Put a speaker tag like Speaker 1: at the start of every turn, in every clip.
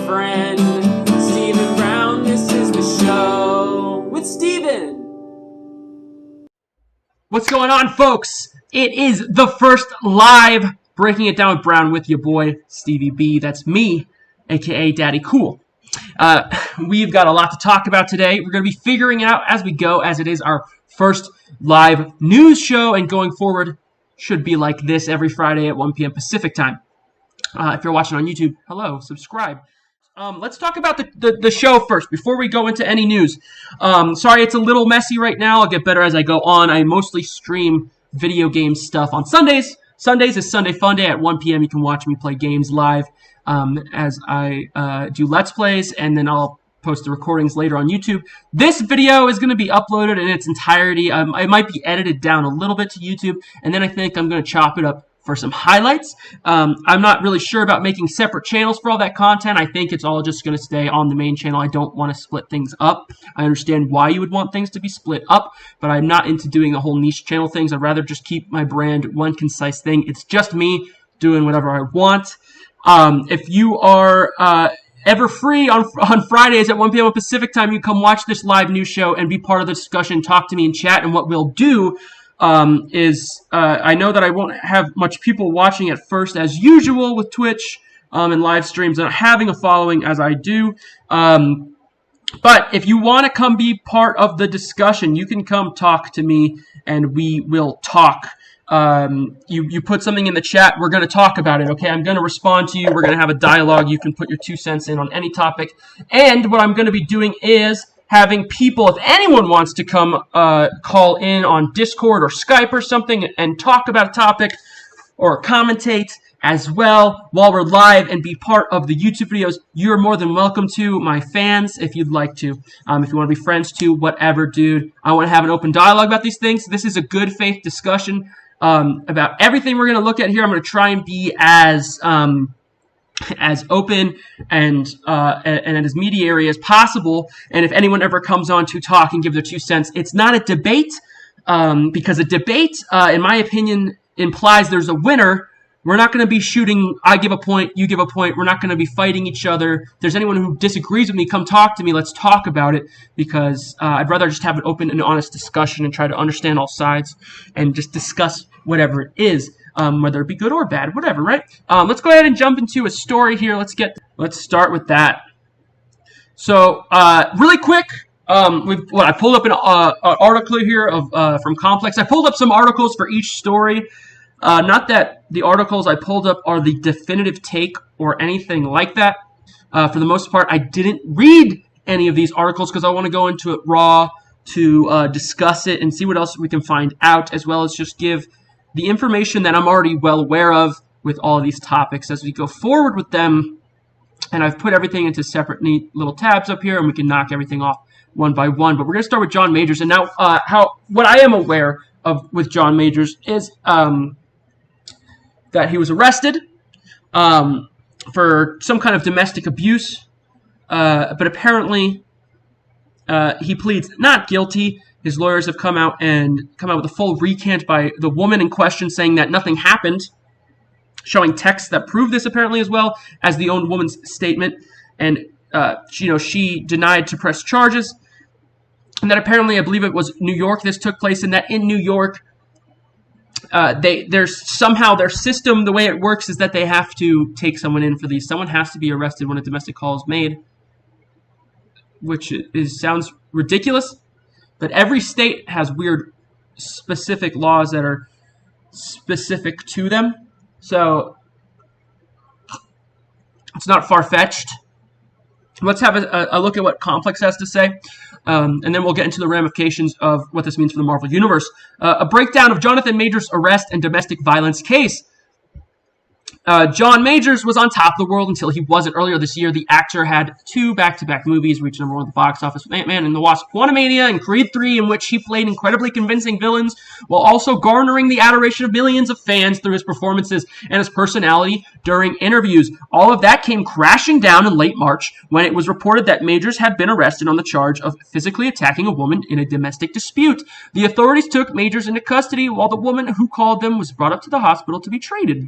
Speaker 1: friend, Stephen Brown. This is the show with Stephen.
Speaker 2: What's going on, folks? It is the first live Breaking It Down with Brown with your boy, Stevie B. That's me, a.k.a. Daddy Cool. We've got a lot to talk about today. We're going to be figuring it out as we go, as it is our first live news show, and going forward should be like this every Friday at 1 p.m. Pacific time. If you're watching on YouTube, hello, subscribe. Let's talk about the show first before we go into any news. Sorry, it's a little messy right now. I'll get better as I go on. I mostly stream video game stuff on Sundays. Sundays is Sunday Fun Day at 1 p.m. You can watch me play games live as I do Let's Plays, and then I'll post the recordings later on YouTube. This video is going to be uploaded in its entirety. It might be edited down a little bit to YouTube, and then I think I'm going to chop it up for some highlights. I'm not really sure about making separate channels for all that content. I think it's all just going to stay on the main channel. I don't want to split things up. I understand why you would want things to be split up, but I'm not into doing the whole niche channel things. I'd rather just keep my brand one concise thing. It's just me doing whatever I want. If you are ever free on Fridays at 1 p.m. Pacific time, you come watch this live news show and be part of the discussion, talk to me in chat, and what we'll do I know that I won't have much people watching at first, as usual with Twitch and live streams, and having a following as I do. But if you want to come be part of the discussion, you can come talk to me, and we will talk. You put something in the chat, we're going to talk about it, okay? I'm going to respond to you. We're going to have a dialogue. You can put your 2 cents in on any topic. And what I'm going to be doing is having people, if anyone wants to come call in on Discord or Skype or something and talk about a topic or commentate as well while we're live and be part of the YouTube videos, you're more than welcome to. My fans, if you'd like to. If you want to be friends too, whatever, dude. I want to have an open dialogue about these things. This is a good faith discussion about everything we're going to look at here. I'm going to try and be as open and as mediary as possible. And if anyone ever comes on to talk and give their 2 cents, it's not a debate, because a debate, in my opinion, implies there's a winner. We're not going to be shooting, I give a point, you give a point. We're not going to be fighting each other. If there's anyone who disagrees with me, come talk to me. Let's talk about it, because I'd rather just have an open and honest discussion and try to understand all sides and just discuss whatever it is. Whether it be good or bad, whatever, right? Let's go ahead and jump into a story here. Let's start with that. So, really quick, I pulled up an article here from Complex. I pulled up some articles for each story. Not that the articles I pulled up are the definitive take or anything like that. For the most part, I didn't read any of these articles because I want to go into it raw to discuss it and see what else we can find out, as well as just give the information that I'm already well aware of with all of these topics as we go forward with them. And I've put everything into separate neat little tabs up here, and we can knock everything off one by one. But we're going to start with John Majors. And now what I am aware of with John Majors is that he was arrested for some kind of domestic abuse. But apparently he pleads not guilty. His lawyers have come out with a full recant by the woman in question, saying that nothing happened, showing texts that prove this apparently, as well as the own woman's statement. And she denied to press charges, and that apparently, I believe it was New York this took place, and that in New York, there's somehow their system, the way it works is that they have to take someone in for these. Someone has to be arrested when a domestic call is made, which sounds ridiculous. But every state has weird specific laws that are specific to them. So it's not far-fetched. Let's have a look at what Complex has to say. And then we'll get into the ramifications of what this means for the Marvel Universe. A breakdown of Johnathan Majors' arrest and domestic violence case. John Majors was on top of the world until he wasn't earlier this year. The actor had 2 back-to-back movies reach #1 at the box office with Ant-Man and the Wasp: Quantumania and Creed 3, in which he played incredibly convincing villains while also garnering the adoration of millions of fans through his performances and his personality during interviews. All of that came crashing down in late March when it was reported that Majors had been arrested on the charge of physically attacking a woman in a domestic dispute. The authorities took Majors into custody while the woman who called them was brought up to the hospital to be treated.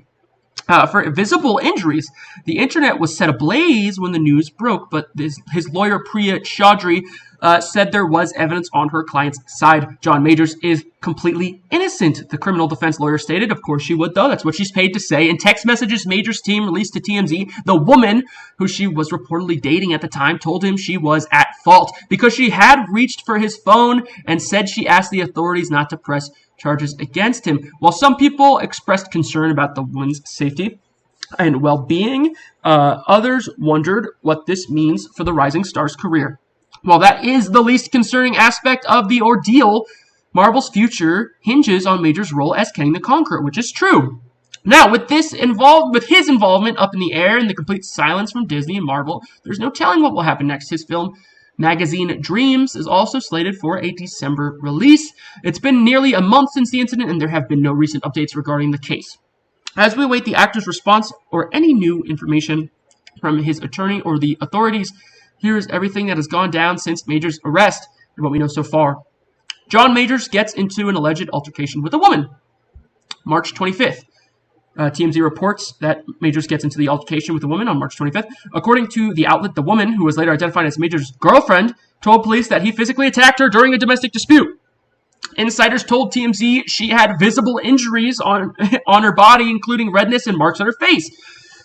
Speaker 2: For visible injuries, the internet was set ablaze when the news broke, but his lawyer, Priya Chaudhry, said there was evidence on her client's side. John Majors is completely innocent, the criminal defense lawyer stated. Of course she would, though. That's what she's paid to say. In text messages Majors' team released to TMZ, the woman, who she was reportedly dating at the time, told him she was at fault because she had reached for his phone and said she asked the authorities not to press charges against him. While some people expressed concern about the woman's safety and well-being, others wondered what this means for the rising star's career. While that is the least concerning aspect of the ordeal, Marvel's future hinges on Major's role as Kang the Conqueror, which is true. Now, with his involvement up in the air and the complete silence from Disney and Marvel, there's no telling what will happen next. His film Magazine Dreams is also slated for a December release. It's been nearly a month since the incident, and there have been no recent updates regarding the case. As we await the actor's response or any new information from his attorney or the authorities, here is everything that has gone down since Majors' arrest and what we know so far. John Majors gets into an alleged altercation with a woman. March 25th. TMZ reports that Majors gets into the altercation with a woman on March 25th. According to the outlet, the woman, who was later identified as Majors' girlfriend, told police that he physically attacked her during a domestic dispute. Insiders told TMZ she had visible injuries on her body, including redness and marks on her face.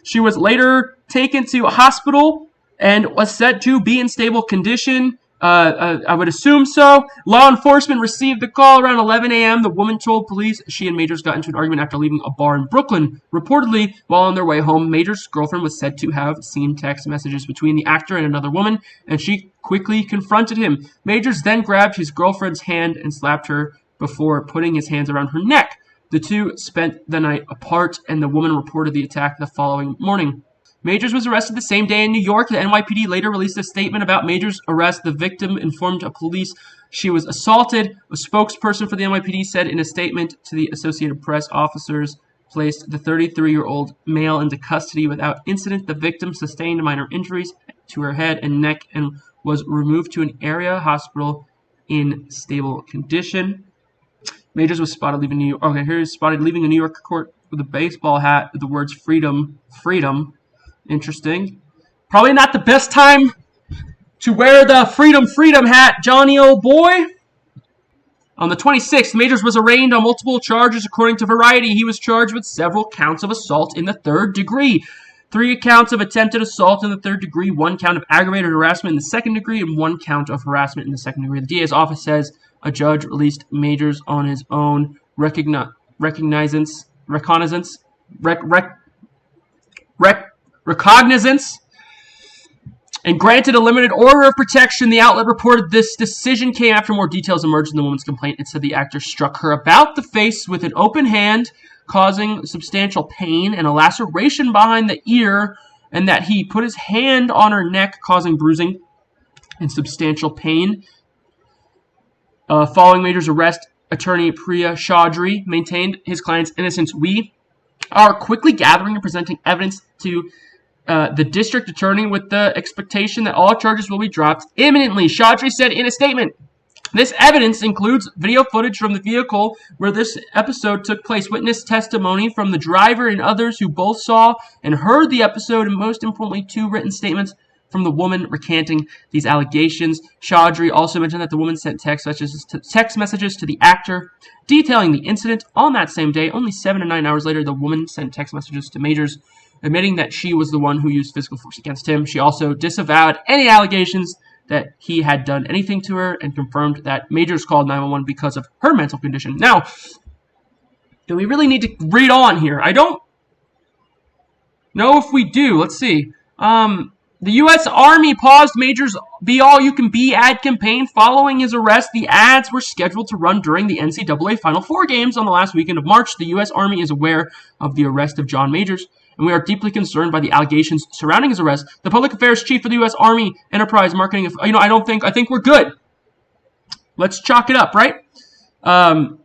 Speaker 2: She was later taken to a hospital and was said to be in stable condition. I would assume so. Law enforcement received the call around 11 a.m. The woman told police she and Majors got into an argument after leaving a bar in Brooklyn. Reportedly, while on their way home, Majors' girlfriend was said to have seen text messages between the actor and another woman, and she quickly confronted him. Majors then grabbed his girlfriend's hand and slapped her before putting his hands around her neck. The two spent the night apart, and the woman reported the attack the following morning. Majors was arrested the same day in New York. The NYPD later released a statement about Majors' arrest. The victim informed police she was assaulted. A spokesperson for the NYPD said in a statement to the Associated Press, officers placed the 33-year-old male into custody without incident. The victim sustained minor injuries to her head and neck and was removed to an area hospital in stable condition. Majors was spotted leaving New York. Okay, here's spotted leaving a New York court with a baseball hat with the words "freedom, freedom." Interesting. Probably not the best time to wear the freedom, freedom hat, Johnny, old boy. On the 26th, Majors was arraigned on multiple charges. According to Variety, he was charged with several counts of assault in the third degree. 3 counts of attempted assault in the third degree, 1 count of aggravated harassment in the second degree, and 1 count of harassment in the second degree. The DA's office says a judge released Majors on his own recognizance and granted a limited order of protection. The outlet reported this decision came after more details emerged in the woman's complaint. It said the actor struck her about the face with an open hand, causing substantial pain and a laceration behind the ear, and that he put his hand on her neck, causing bruising and substantial pain. Following Major's arrest, attorney Priya Chaudhry maintained his client's innocence. We are quickly gathering and presenting evidence to the district attorney with the expectation that all charges will be dropped imminently, Chaudhry said in a statement. This evidence includes video footage from the vehicle where this episode took place, witness testimony from the driver and others who both saw and heard the episode, and most importantly, 2 written statements from the woman recanting these allegations. Chaudhry also mentioned that the woman sent text messages to the actor detailing the incident. On that same day, only 7 to 9 hours later, the woman sent text messages to Majors admitting that she was the one who used physical force against him. She also disavowed any allegations that he had done anything to her and confirmed that Majors called 911 because of her mental condition. Now, do we really need to read on here? I don't know if we do. Let's see. The U.S. Army paused Majors' Be All You Can Be ad campaign following his arrest. The ads were scheduled to run during the NCAA Final Four games on the last weekend of March. The U.S. Army is aware of the arrest of John Majors, and we are deeply concerned by the allegations surrounding his arrest. The public affairs chief for the U.S. Army Enterprise Marketing, I think we're good. Let's chalk it up, right? The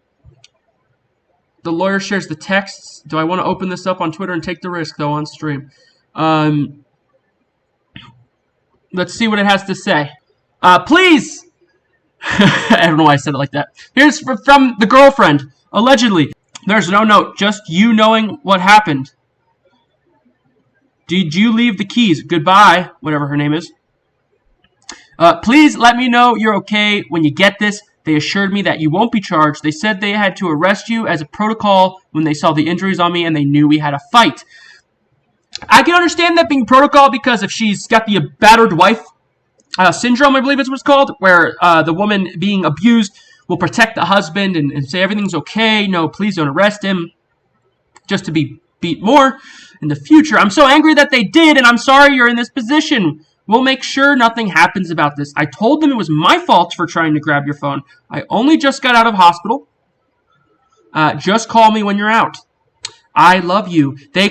Speaker 2: lawyer shares the texts. Do I want to open this up on Twitter and take the risk, though, on stream? Let's see what it has to say. Please! I don't know why I said it like that. Here's from the girlfriend. Allegedly. There's no note. Just you knowing what happened. Did you leave the keys? Goodbye, whatever her name is. Please let me know you're okay when you get this. They assured me that you won't be charged. They said they had to arrest you as a protocol when they saw the injuries on me and they knew we had a fight. I can understand that being protocol because if she's got the battered wife syndrome, I believe is what it's called, where the woman being abused will protect the husband and say everything's okay. No, please don't arrest him. Just to be beat more in the future. I'm so angry that they did, and I'm sorry you're in this position. We'll make sure nothing happens about this. I told them it was my fault for trying to grab your phone. I only just got out of hospital. Just call me when you're out. I love you. They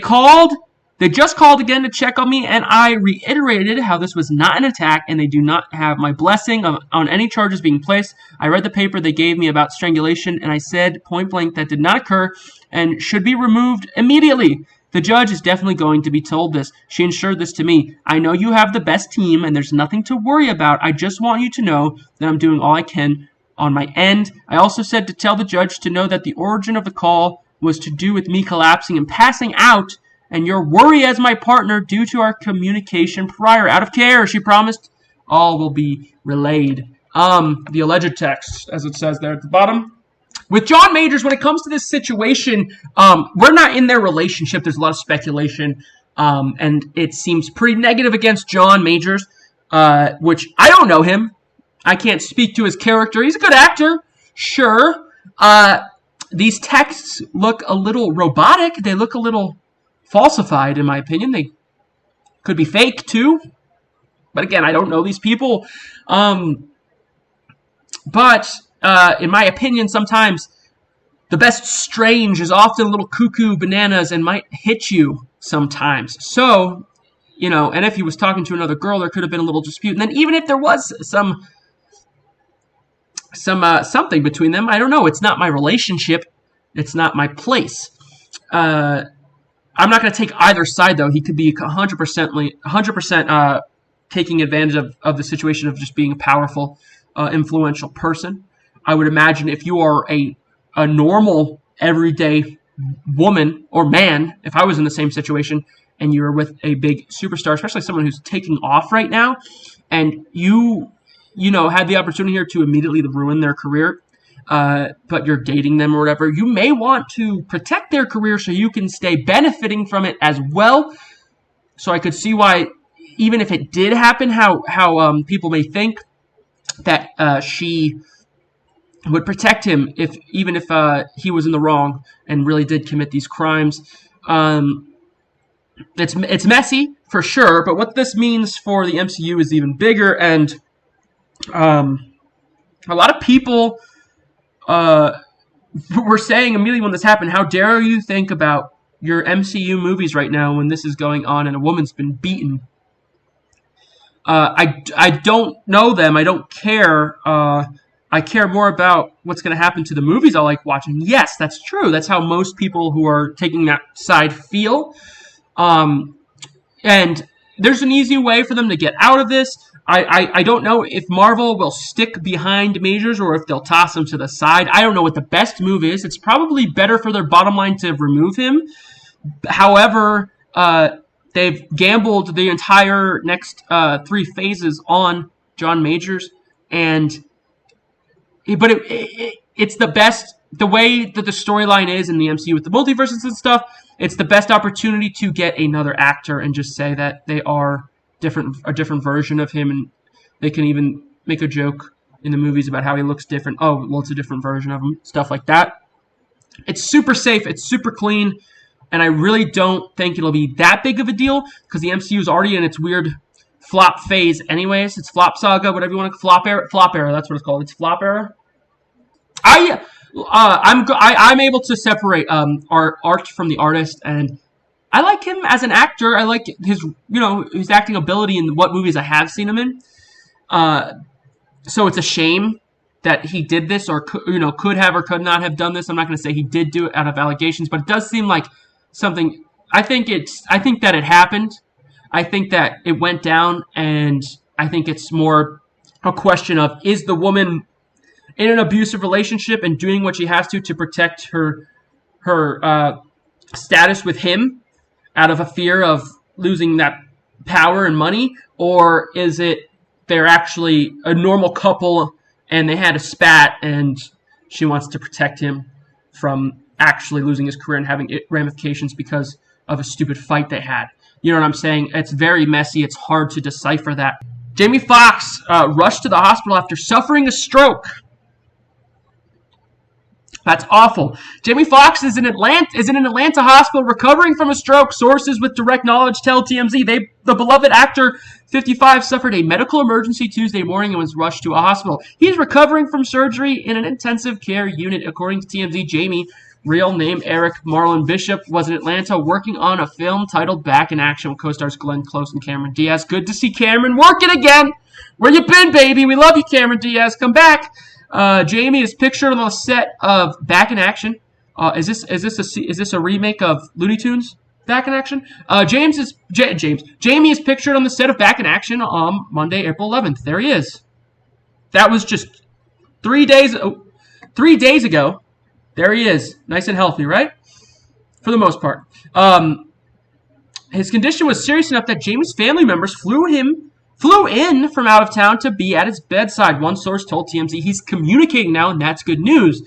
Speaker 2: just called again to check on me, and I reiterated how this was not an attack, and they do not have my blessing on any charges being placed. I read the paper they gave me about strangulation, and I said point blank that did not occur and should be removed immediately. The judge is definitely going to be told this. She ensured this to me. I know you have the best team, and there's nothing to worry about. I just want you to know that I'm doing all I can on my end. I also said to tell the judge to know that the origin of the call was to do with me collapsing and passing out, and your worry as my partner due to our communication prior. Out of care, she promised. All will be relayed. The alleged text, as it says there at the bottom. With John Majors, when it comes to this situation, we're not in their relationship. There's a lot of speculation, and it seems pretty negative against John Majors, which I don't know him. I can't speak to his character. He's a good actor, sure. These texts look a little robotic. They look a little falsified, in my opinion. They could be fake, too. But again, I don't know these people. But in my opinion, sometimes the best strange is often a little cuckoo bananas and might hit you sometimes. So, and if he was talking to another girl, there could have been a little dispute. And then even if there was something between them, I don't know. It's not my relationship. It's not my place. I'm not going to take either side, though. He could be 100% taking advantage of the situation of just being a powerful, influential person. I would imagine if you are a normal, everyday woman or man, if I was in the same situation and you were with a big superstar, especially someone who's taking off right now, and you had the opportunity here to immediately ruin their career, but you're dating them or whatever, you may want to protect their career so you can stay benefiting from it as well. So I could see why, even if it did happen, how people may think that she would protect him even if he was in the wrong and really did commit these crimes. It's messy for sure, but what this means for the MCU is even bigger. And a lot of people were saying immediately when this happened, how dare you think about your MCU movies right now when this is going on and a woman's been beaten. I don't know them. I don't care. I care more about what's going to happen to the movies I like watching. Yes, that's true. That's how most people who are taking that side feel. And there's an easy way for them to get out of this. I don't know if Marvel will stick behind Majors or if they'll toss him to the side. I don't know what the best move is. It's probably better for their bottom line to remove him. However, they've gambled the entire next 3 phases on John Majors, but it's the best, the way that the storyline is in the MCU with the multiverses and stuff, it's the best opportunity to get another actor and just say that they are a different version of him, and they can even make a joke in the movies about how he looks different. Oh, well, it's a different version of him, stuff like that. It's super safe, it's super clean, and I really don't think it'll be that big of a deal because the MCU is already in its weird flop phase anyways. It's flop saga, whatever you want to flop era, that's what it's called. It's flop era. I'm able to separate art from the artist, and I like him as an actor. I like his acting ability in what movies I have seen him in. So it's a shame that he did this, or could have or could not have done this. I'm not going to say he did do it out of allegations, but it does seem like something. I think that it happened. I think that it went down, and I think it's more a question of, is the woman in an abusive relationship and doing what she has to protect her status with him out of a fear of losing that power and money, or is it they're actually a normal couple and they had a spat and she wants to protect him from actually losing his career and having ramifications because of a stupid fight they had? You know what I'm saying? It's very messy. It's hard to decipher that. Jamie Foxx rushed to the hospital after suffering a stroke. That's awful. Jamie Foxx is in an Atlanta hospital recovering from a stroke. Sources with direct knowledge tell TMZ the beloved actor, 55, suffered a medical emergency Tuesday morning and was rushed to a hospital. He's recovering from surgery in an intensive care unit, according to TMZ. Jamie, real name Eric Marlon Bishop, was in Atlanta working on a film titled Back in Action with co-stars Glenn Close and Cameron Diaz. Good to see Cameron working again. Where you been, baby? We love you, Cameron Diaz. Come back. Jamie is pictured on the set of Back in Action. Is this a remake of Looney Tunes? Back in Action. Jamie is pictured on the set of Back in Action on Monday, April 11th. There he is. That was just 3 days ago. There he is, nice and healthy, right? For the most part. His condition was serious enough that Jamie's family members flew in from out of town to be at his bedside. One source told TMZ he's communicating now, and that's good news.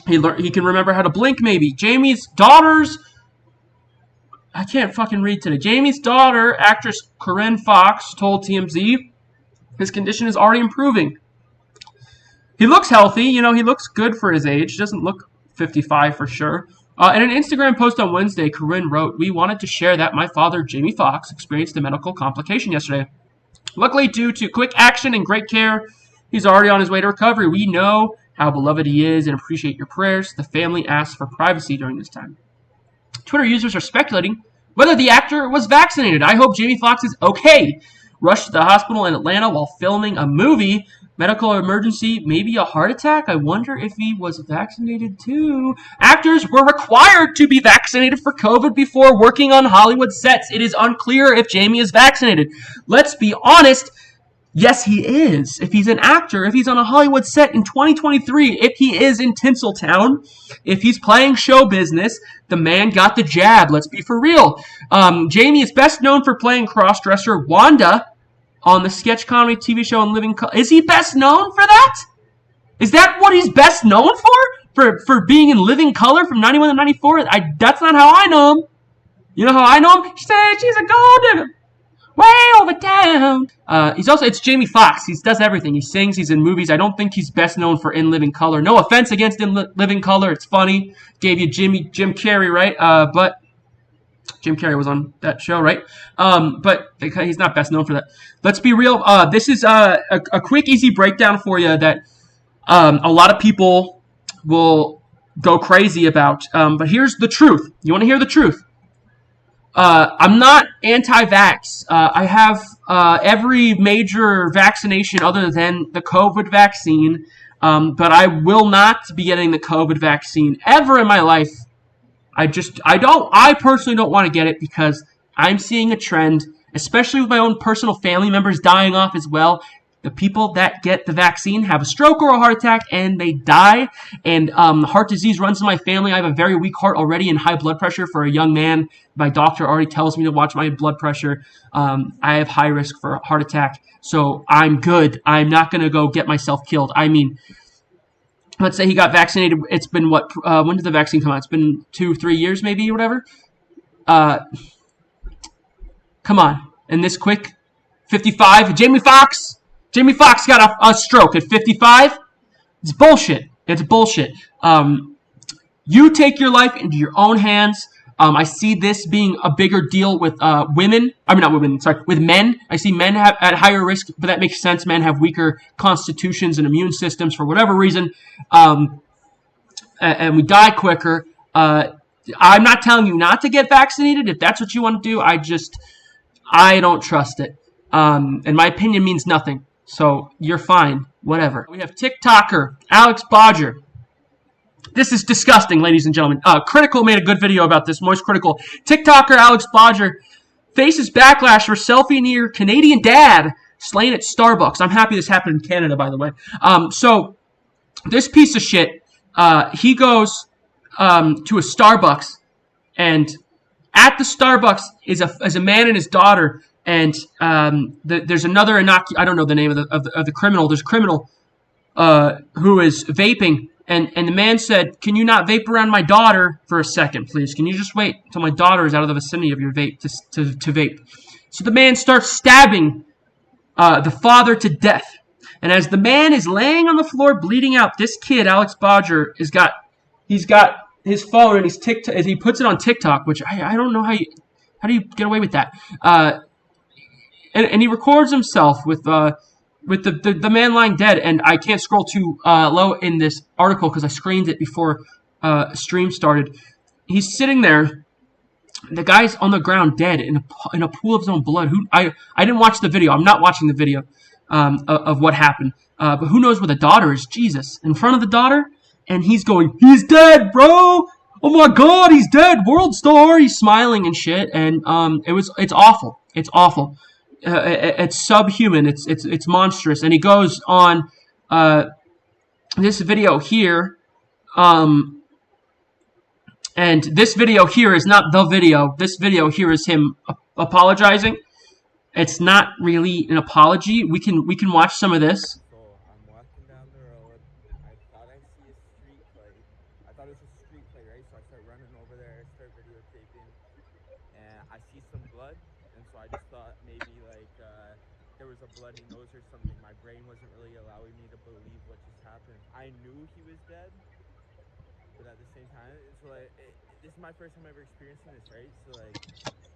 Speaker 2: He can remember how to blink, maybe. Jamie's daughter's... I can't fucking read today. Jamie's daughter, actress Corinne Fox, told TMZ his condition is already improving. He looks healthy. You know, he looks good for his age. Doesn't look 55 for sure. In an Instagram post on Wednesday, Corinne wrote, "We wanted to share that my father, Jamie Foxx, experienced a medical complication yesterday. Luckily, due to quick action and great care, he's already on his way to recovery. We know how beloved he is and appreciate your prayers. The family asks for privacy during this time." Twitter users are speculating whether the actor was vaccinated. I hope Jamie Foxx is okay. Rushed to the hospital in Atlanta while filming a movie. Medical emergency, maybe a heart attack? I wonder if he was vaccinated too. Actors were required to be vaccinated for COVID before working on Hollywood sets. It is unclear if Jamie is vaccinated. Let's be honest. Yes, he is. If he's an actor, if he's on a Hollywood set in 2023, if he is in Tinseltown, if he's playing show business, the man got the jab. Let's be for real. Jamie is best known for playing crossdresser Wanda on the sketch comedy TV show In Living Color. Is he best known for that? Is that what he's best known for? For being in Living Color from 91 to 94? That's not how I know him. You know how I know him? She said she's a gold digger. Way over town. It's Jamie Foxx. He does everything. He sings. He's in movies. I don't think he's best known for In Living Color. No offense against In Living Color. It's funny. Gave you Jim Carrey, right? But Jim Carrey was on that show, right? But he's not best known for that. Let's be real. This is a quick, easy breakdown for you that a lot of people will go crazy about. But here's the truth. You want to hear the truth? I'm not anti-vax. I have every major vaccination other than the COVID vaccine. But I will not be getting the COVID vaccine ever in my life. I personally don't want to get it because I'm seeing a trend, especially with my own personal family members dying off as well. The people that get the vaccine have a stroke or a heart attack and they die. And heart disease runs in my family. I have a very weak heart already and high blood pressure for a young man. My doctor already tells me to watch my blood pressure. I have high risk for a heart attack. So I'm good. I'm not going to go get myself killed. I mean, let's say he got vaccinated. It's been what? When did the vaccine come out? It's been 2-3 years maybe or whatever. Come on. And this quick, 55. Jamie Foxx got a stroke at 55. It's bullshit. It's bullshit. You take your life into your own hands. I see this being a bigger deal with women. I mean, not women, sorry, with men. I see men at higher risk, but that makes sense. Men have weaker constitutions and immune systems for whatever reason. And we die quicker. I'm not telling you not to get vaccinated. If that's what you want to do, I don't trust it. And my opinion means nothing. So you're fine. Whatever. We have TikToker Alex Bodger. This is disgusting, ladies and gentlemen. Critical made a good video about this. Moist Critical. TikToker Alex Bodger faces backlash for selfie near Canadian dad slain at Starbucks. I'm happy this happened in Canada, by the way. So this piece of shit, he goes to a Starbucks and At the Starbucks is a man and his daughter, and there's another I don't know the name of the criminal. There's a criminal who is vaping, and the man said, "Can you not vape around my daughter for a second, please? Can you just wait until my daughter is out of the vicinity of your vape to vape?" So the man starts stabbing the father to death. And as the man is laying on the floor bleeding out, this kid, Alex Bodger, he's got his phone and he puts it on TikTok, which I don't know how do you get away with that? And he records himself with the man lying dead, and I can't scroll too low in this article because I screened it before stream started. He's sitting there. The guy's on the ground dead in a pool of his own blood. I didn't watch the video. I'm not watching the video of what happened. But who knows where the daughter is? Jesus. In front of the daughter, and he's going, "He's dead, bro! Oh my God, he's dead! World star!" He's smiling and shit, and it's awful. It's awful. It's subhuman. It's monstrous. And he goes on this video here. And this video here is not the video. This video here is him apologizing. It's not really an apology. We can watch some of this.
Speaker 3: So I'm walking down the road. I thought I see a street light. I thought it was a street light, right? So I start running over there, start videotaping, and I see some blood. And so I just thought maybe like there was a bloody nose or something. My brain wasn't really allowing me to believe what just happened. I knew he was dead, but at the same time, so like this is my first time ever experiencing this, right? So like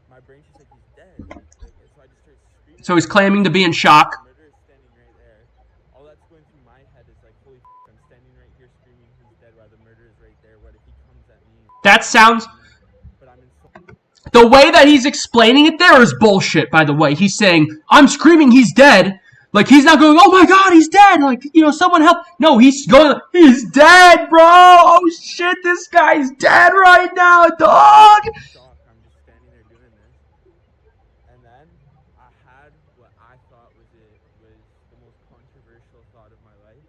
Speaker 3: my brain's just like, he's dead. Like, and so I just start screaming.
Speaker 2: So he's claiming to be in shock.
Speaker 3: The murderer is standing right there. All that's going through my head is like, holy f***, I'm standing right here screaming he's dead while the murderer is right there. What if he comes at me?
Speaker 2: That sounds...
Speaker 3: But I'm in so...
Speaker 2: The way that he's explaining it there is bullshit, by the way. He's saying, "I'm screaming he's dead." Like, he's not going, "Oh my God, he's dead." Like, someone help. No, he's going, "He's dead, bro. Oh shit, this guy's dead right now, dog."
Speaker 3: Shock. I'm just standing there doing this. And then I had what I thought was the most controversial thought of my life,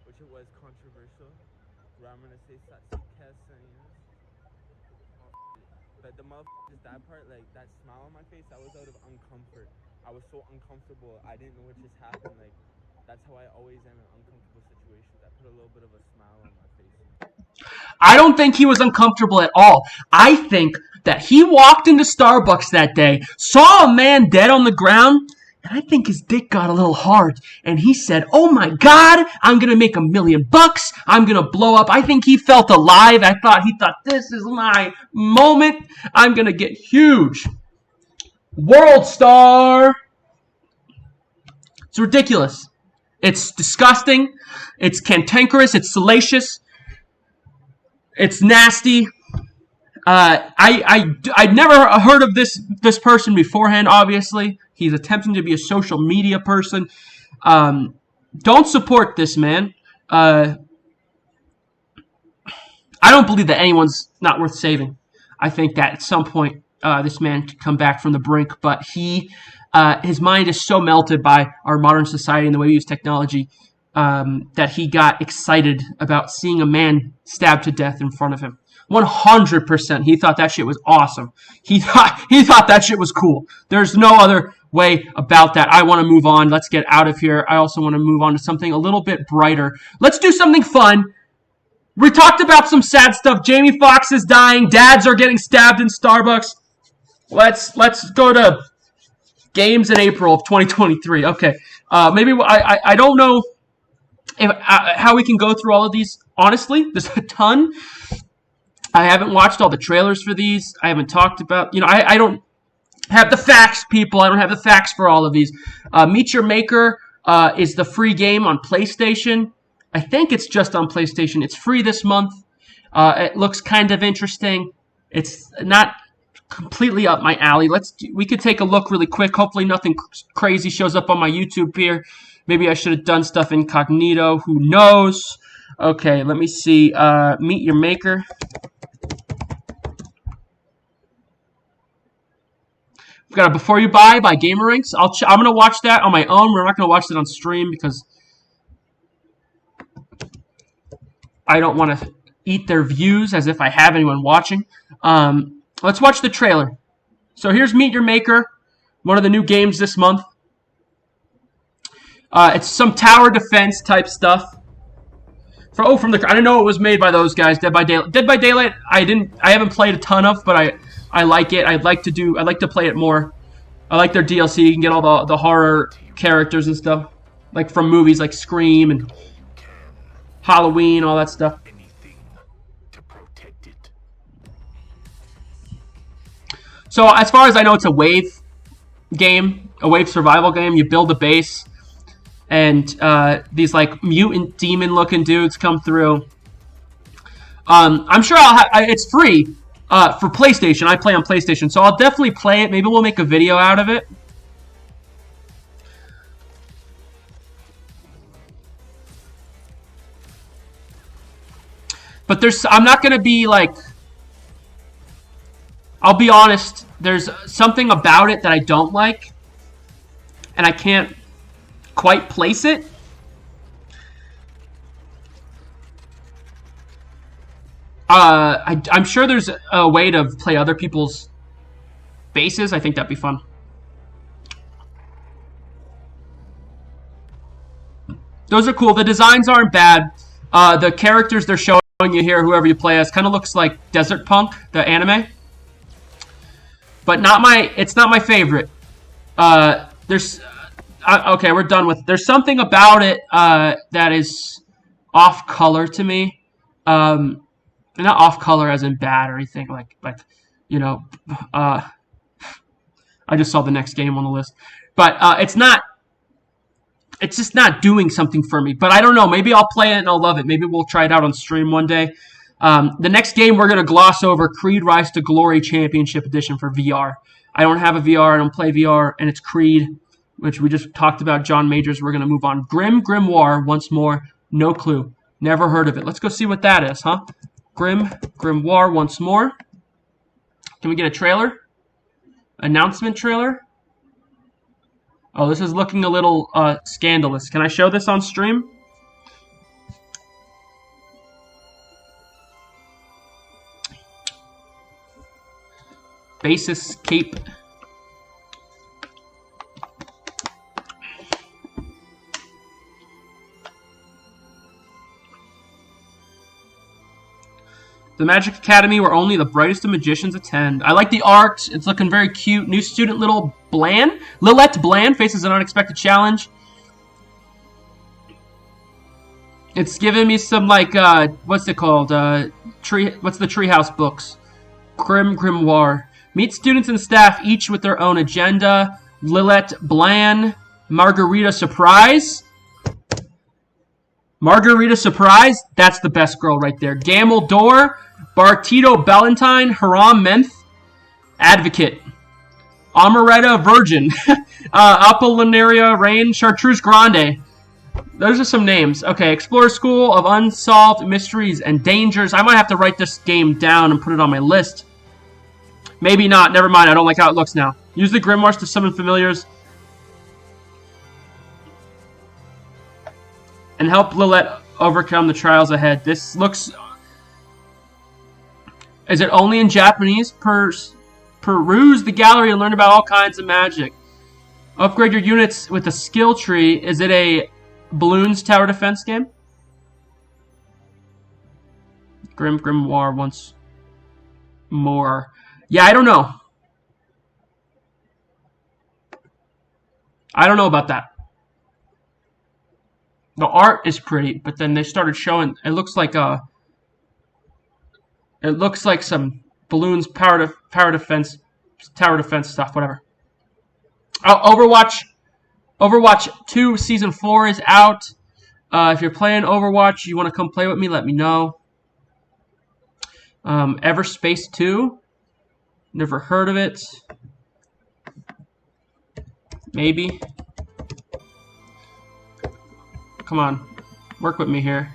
Speaker 3: which it was controversial. Where I'm going to say but the motherfuckers, that part, like that smile on my face, that was out of uncomfort. I was so uncomfortable. I didn't know what just happened. Like, that's how I always am in uncomfortable situations. I put a little bit of a smile on my face.
Speaker 2: I don't think he was uncomfortable at all. I think that he walked into Starbucks that day, saw a man dead on the ground, and I think his dick got a little hard. And he said, "Oh my God, I'm going to make $1 million. I'm going to blow up." I think he felt alive. He thought, this is my moment. I'm going to get huge. World star. It's ridiculous. It's disgusting. It's cantankerous. It's salacious. It's nasty. I'd never heard of this person beforehand, obviously. He's attempting to be a social media person. Don't support this man. I don't believe that anyone's not worth saving. I think that at some point this man could come back from the brink, but his mind is so melted by our modern society and the way we use technology that he got excited about seeing a man stabbed to death in front of him. 100%. He thought that shit was awesome. He thought that shit was cool. There's no other way about that. I want to move on. Let's get out of here. I also want to move on to something a little bit brighter. Let's do something fun. We talked about some sad stuff. Jamie Foxx is dying. Dads are getting stabbed in Starbucks. Let's go to games in April of 2023. Okay. Maybe I don't know how we can go through all of these. Honestly, there's a ton. I haven't watched all the trailers for these. I haven't talked about, I don't have the facts, people. I don't have the facts for all of these. Meet Your Maker is the free game on PlayStation. I think it's just on PlayStation. It's free this month. It looks kind of interesting. It's not completely up my alley. We could take a look really quick. Hopefully nothing crazy shows up on my YouTube here. Maybe I should have done stuff incognito. Who knows? Okay, let me see. Meet Your Maker. We've got a Before You Buy by Gameranks. I'm going to watch that on my own. We're not going to watch it on stream because I don't want to eat their views as if I have anyone watching. Let's watch the trailer. So here's Meet Your Maker, one of the new games this month. It's some tower defense type stuff. I didn't know it was made by those guys, Dead by Daylight. Dead by Daylight, I haven't played a ton of, but I like it. I'd like to play it more. I like their DLC. You can get all the horror characters and stuff, like from movies like Scream and Halloween, all that stuff. So as far as I know, it's a wave game, a wave survival game. You build a base, and these like mutant demon looking dudes come through. I'm sure it's free for PlayStation. I play on PlayStation, so I'll definitely play it. Maybe we'll make a video out of it. But I'm not gonna be like. I'll be honest, there's something about it that I don't like, and I can't quite place it. I'm sure there's a way to play other people's bases. I think that'd be fun. Those are cool. The designs aren't bad. The characters they're showing you here, whoever you play as, kind of looks like Desert Punk, the anime. But it's not my favorite. Okay, we're done with it. There's something about it that is off color to me. Not off color as in bad or anything. You know, I just saw the next game on the list. But it's just not doing something for me. But I don't know. Maybe I'll play it and I'll love it. Maybe we'll try it out on stream one day. The next game we're going to gloss over, Creed Rise to Glory Championship Edition for VR. I don't have a VR. I don't play VR. And it's Creed, which we just talked about. John Majors. We're going to move on. Grimoire, once more. No clue. Never heard of it. Let's go see what that is, huh? Grimoire, once more. Can we get a trailer? Announcement trailer? Oh, this is looking a little scandalous. Can I show this on stream? Basis cape. The Magic Academy, where only the brightest of magicians attend. I like the art. It's looking very cute. New student Lilette Bland faces an unexpected challenge. It's giving me some like what's it called? What's the Treehouse books? Grimoire. Meet students and staff, each with their own agenda. Lilette Bland, Margarita Surprise. Margarita Surprise, that's the best girl right there. Gamel Dor, Bartito Ballantine, Haram Menth, Advocate. Amaretta Virgin, Apollinaria Rain, Chartreuse Grande. Those are some names. Okay, Explore School of Unsolved Mysteries and Dangers. I might have to write this game down and put it on my list. Maybe not. Never mind. I don't like how it looks now. Use the grimoires to summon familiars. And help Lilette overcome the trials ahead. This looks... Is it only in Japanese? Peruse the gallery and learn about all kinds of magic. Upgrade your units with a skill tree. Is it a Balloons tower defense game? Grimoire once more. Yeah, I don't know. I don't know about that. The art is pretty, but then they started showing. It looks like some Balloons tower defense stuff. Whatever. Oh, Overwatch 2 Season 4 is out. If you're playing Overwatch, you want to come play with me, let me know. Everspace 2. Never heard of it. Maybe. Come on. Work with me here.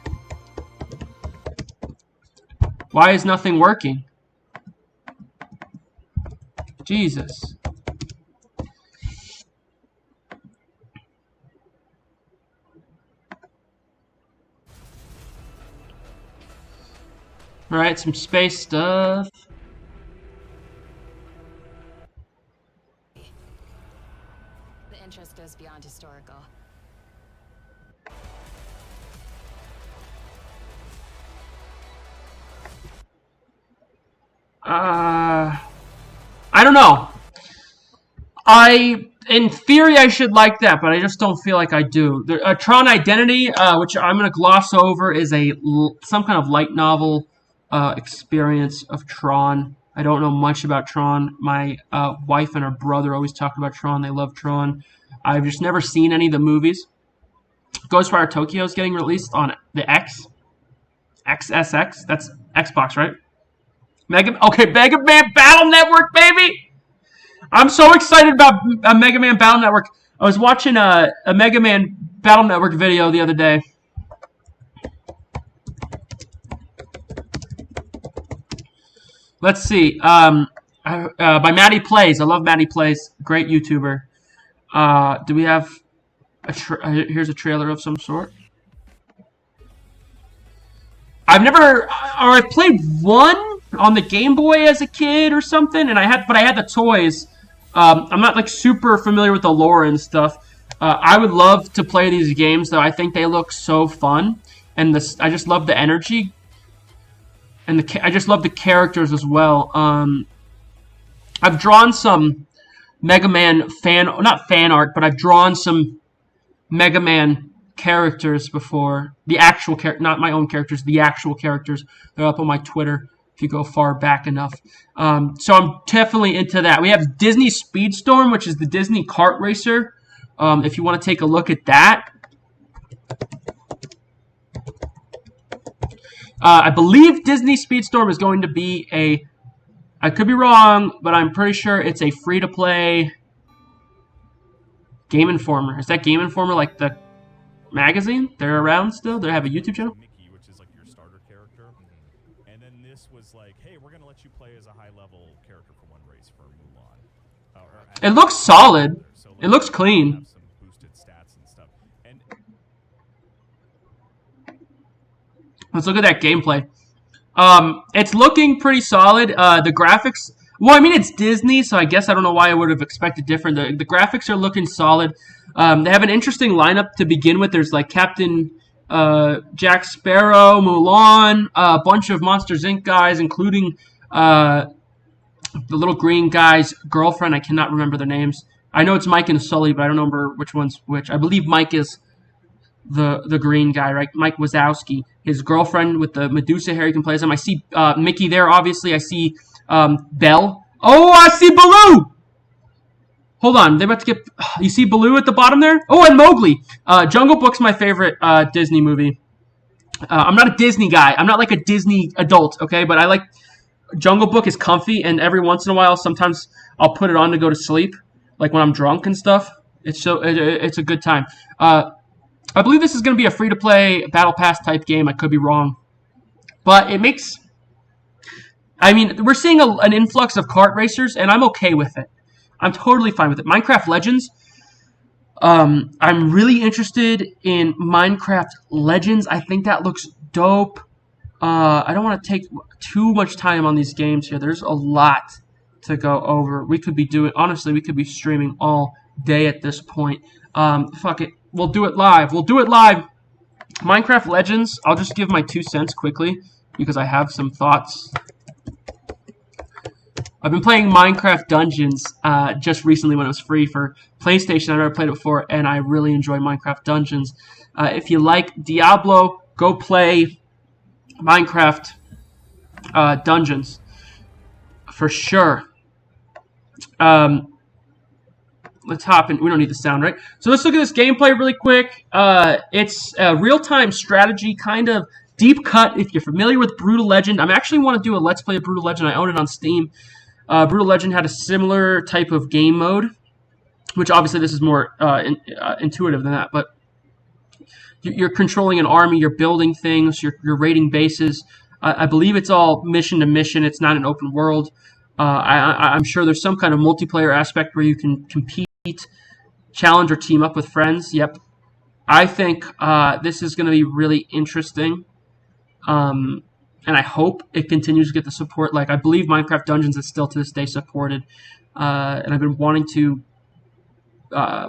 Speaker 2: Why is nothing working? Jesus. Alright, some space stuff.
Speaker 4: interest goes beyond historical.
Speaker 2: I don't know. In theory, I should like that, but I just don't feel like I do. Tron Identity, which I'm going to gloss over, is some kind of light novel experience of Tron. I don't know much about Tron. My wife and her brother always talk about Tron. They love Tron. I've just never seen any of the movies. Ghostwire Tokyo is getting released on the XSX. That's Xbox, right? Mega Man Battle Network, baby! I'm so excited about a Mega Man Battle Network. I was watching a Mega Man Battle Network video the other day. Let's see. By Maddie Plays. I love Maddie Plays. Great YouTuber. Do we have here's a trailer of some sort. I played one on the Game Boy as a kid or something, and I had the toys. I'm not like super familiar with the lore and stuff. I would love to play these games though. I think they look so fun, and I just love the energy, and I just love the characters as well. I've drawn some Mega Man not fan art, but I've drawn some Mega Man characters before. The actual not my own characters, the actual characters. They're up on my Twitter if you go far back enough. So I'm definitely into that. We have Disney Speedstorm, which is the Disney kart racer. If you want to take a look at that. I believe Disney Speedstorm is going to be I could be wrong, but I'm pretty sure it's a free-to-play Game Informer. Is that Game Informer like the magazine? They're around still? They have a YouTube channel?
Speaker 5: Mickey, which is like your starter character. And then this was like, hey, we're going to let you play as a high-level character for one race for Mulan.
Speaker 2: It looks solid. So, like, it looks clean.
Speaker 5: Have some boosted stats and stuff. And
Speaker 2: let's look at that gameplay. It's looking pretty solid. The graphics, well, I mean, it's Disney, so I guess I don't know why I would have expected different. The graphics are looking solid. They have an interesting lineup to begin with. There's like Captain Jack Sparrow, Mulan, a bunch of Monsters Inc. guys, including the little green guy's girlfriend. I cannot remember their names. I know it's Mike and Sully, but I don't remember which one's which. I believe Mike is the green guy, right? Mike Wazowski. His girlfriend with the Medusa hair, you can play as him. I see Mickey there, obviously. I see Belle. Oh, I see Baloo! Hold on, they're about to get... You see Baloo at the bottom there? Oh, and Mowgli. Jungle Book's my favorite Disney movie. I'm not a Disney guy. I'm not like a Disney adult, okay? But I like... Jungle Book is comfy, and every once in a while, sometimes I'll put it on to go to sleep, like when I'm drunk and stuff. It's a good time. I believe this is going to be a free-to-play Battle Pass type game. I could be wrong. But it makes... I mean, we're seeing an influx of kart racers, and I'm okay with it. I'm totally fine with it. Minecraft Legends. I'm really interested in Minecraft Legends. I think that looks dope. I don't want to take too much time on these games here. There's a lot to go over. We could be honestly, we could be streaming all day at this point. Fuck it. We'll do it live. Minecraft Legends. I'll just give my 2 cents quickly because I have some thoughts. I've been playing Minecraft Dungeons just recently when it was free for PlayStation. I've never played it before, and I really enjoy Minecraft Dungeons. If you like Diablo, go play Minecraft Dungeons for sure. Let's hop in. We don't need the sound, right? So let's look at this gameplay really quick. It's a real-time strategy, kind of deep cut. If you're familiar with Brutal Legend, I actually want to do a Let's Play of Brutal Legend. I own it on Steam. Brutal Legend had a similar type of game mode, which obviously this is more intuitive than that. But you're controlling an army, you're building things, you're raiding bases. I believe it's all mission to mission. It's not an open world. I'm sure there's some kind of multiplayer aspect where you can compete, challenge, or team up with friends. Yep. I think this is going to be really interesting. And I hope it continues to get the support. Like, I believe Minecraft Dungeons is still to this day supported. And I've been wanting to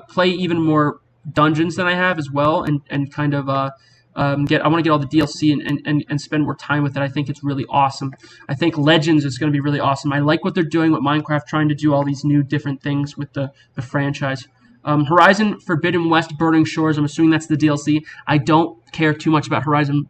Speaker 2: play even more dungeons than I have as well, and kind of I want to get all the DLC and spend more time with it. I think it's really awesome. I think Legends is going to be really awesome. I like what they're doing with Minecraft, trying to do all these new different things with the franchise. Horizon Forbidden West Burning Shores, I'm assuming that's the DLC. I don't care too much about Horizon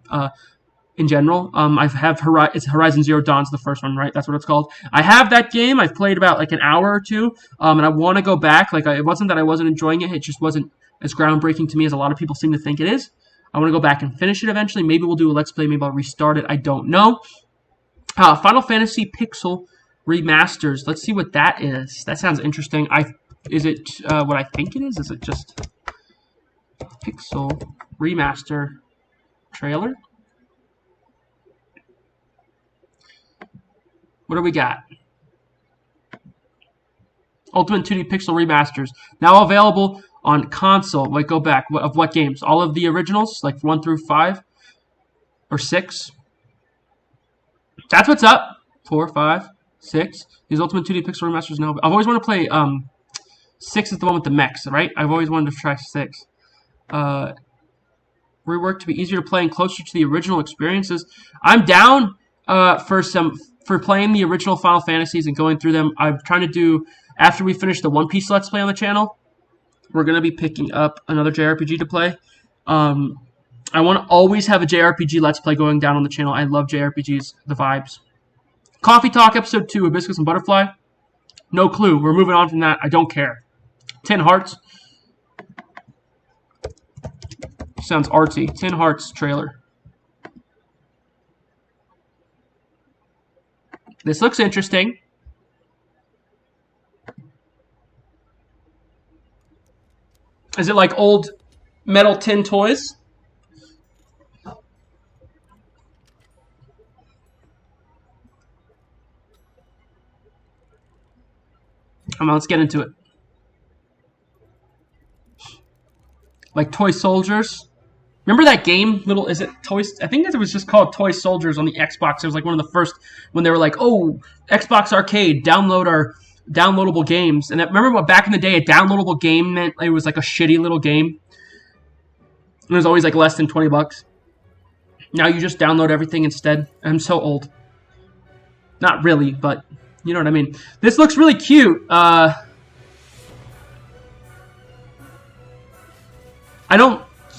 Speaker 2: in general. It's Horizon Zero Dawn's the first one, right? That's what it's called. I have that game. I've played about like an hour or two, and I want to go back. It wasn't that I wasn't enjoying it. It just wasn't as groundbreaking to me as a lot of people seem to think it is. I want to go back and finish it eventually. Maybe we'll do a Let's Play. Maybe I'll restart it. I don't know. Final Fantasy Pixel Remasters. Let's see what that is. That sounds interesting. Is it what I think it is? Is it just Pixel Remaster trailer? What do we got? Ultimate 2D Pixel Remasters. Now available on console. Wait, go back. Of what games? All of the originals? Like 1 through 5? Or 6? That's what's up. 4, 5, 6. These Ultimate 2D Pixel Remasters now. I've always wanted to play... 6 is the one with the mechs, right? I've always wanted to try 6. Reworked to be easier to play and closer to the original experiences. I'm down for playing the original Final Fantasies and going through them. I'm trying to do, after we finish the One Piece Let's Play on the channel, we're going to be picking up another JRPG to play. I want to always have a JRPG Let's Play going down on the channel. I love JRPGs, the vibes. Coffee Talk Episode 2, Hibiscus and Butterfly. No clue. We're moving on from that. I don't care. 10 Hearts. Sounds artsy. 10 Hearts trailer. This looks interesting. Is it like old metal tin toys? Come on, let's get into it. Like Toy Soldiers. Remember that game? Is it Toys? I think it was just called Toy Soldiers on the Xbox. It was like one of the first when they were like, oh, Xbox Arcade, download our downloadable games. And remember what back in the day a downloadable game meant? It was like a shitty little game. It was always like less than $20. Now you just download everything instead. I'm so old. Not really, but you know what I mean. This looks really cute.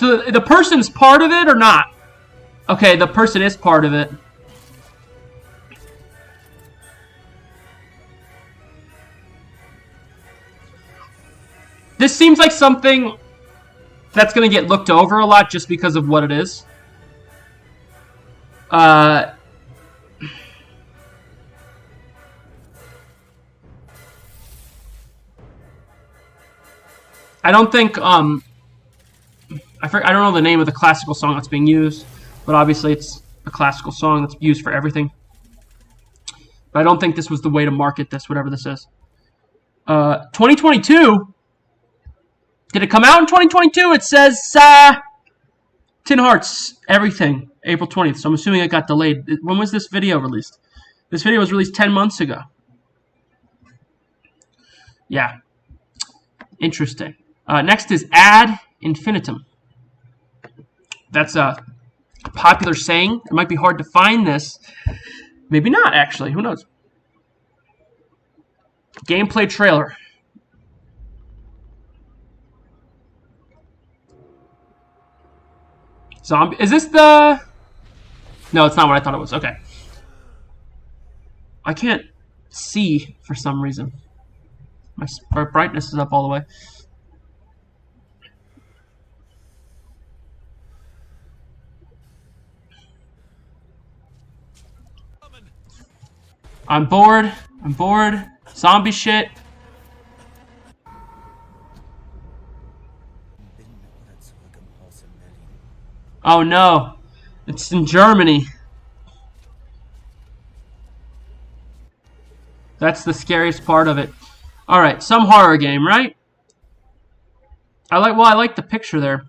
Speaker 2: So the person's part of it or not? Okay, the person is part of it. This seems like something that's going to get looked over a lot just because of what it is. I don't think, I don't know the name of the classical song that's being used, but obviously it's a classical song that's used for everything. But I don't think this was the way to market this, whatever this is. 2022? Did it come out in 2022? It says, 10 Hearts, everything, April 20th. So I'm assuming it got delayed. When was this video released? This video was released 10 months ago. Yeah. Interesting. Next is Ad Infinitum. That's a popular saying. It might be hard to find this. Maybe not, actually. Who knows? Gameplay trailer. Zombie. Is this the... No, it's not what I thought it was. Okay. I can't see for some reason. My brightness is up all the way. I'm bored. I'm bored. Zombie shit. Oh no. It's in Germany. That's the scariest part of it. Alright, some horror game, right? I like the picture there.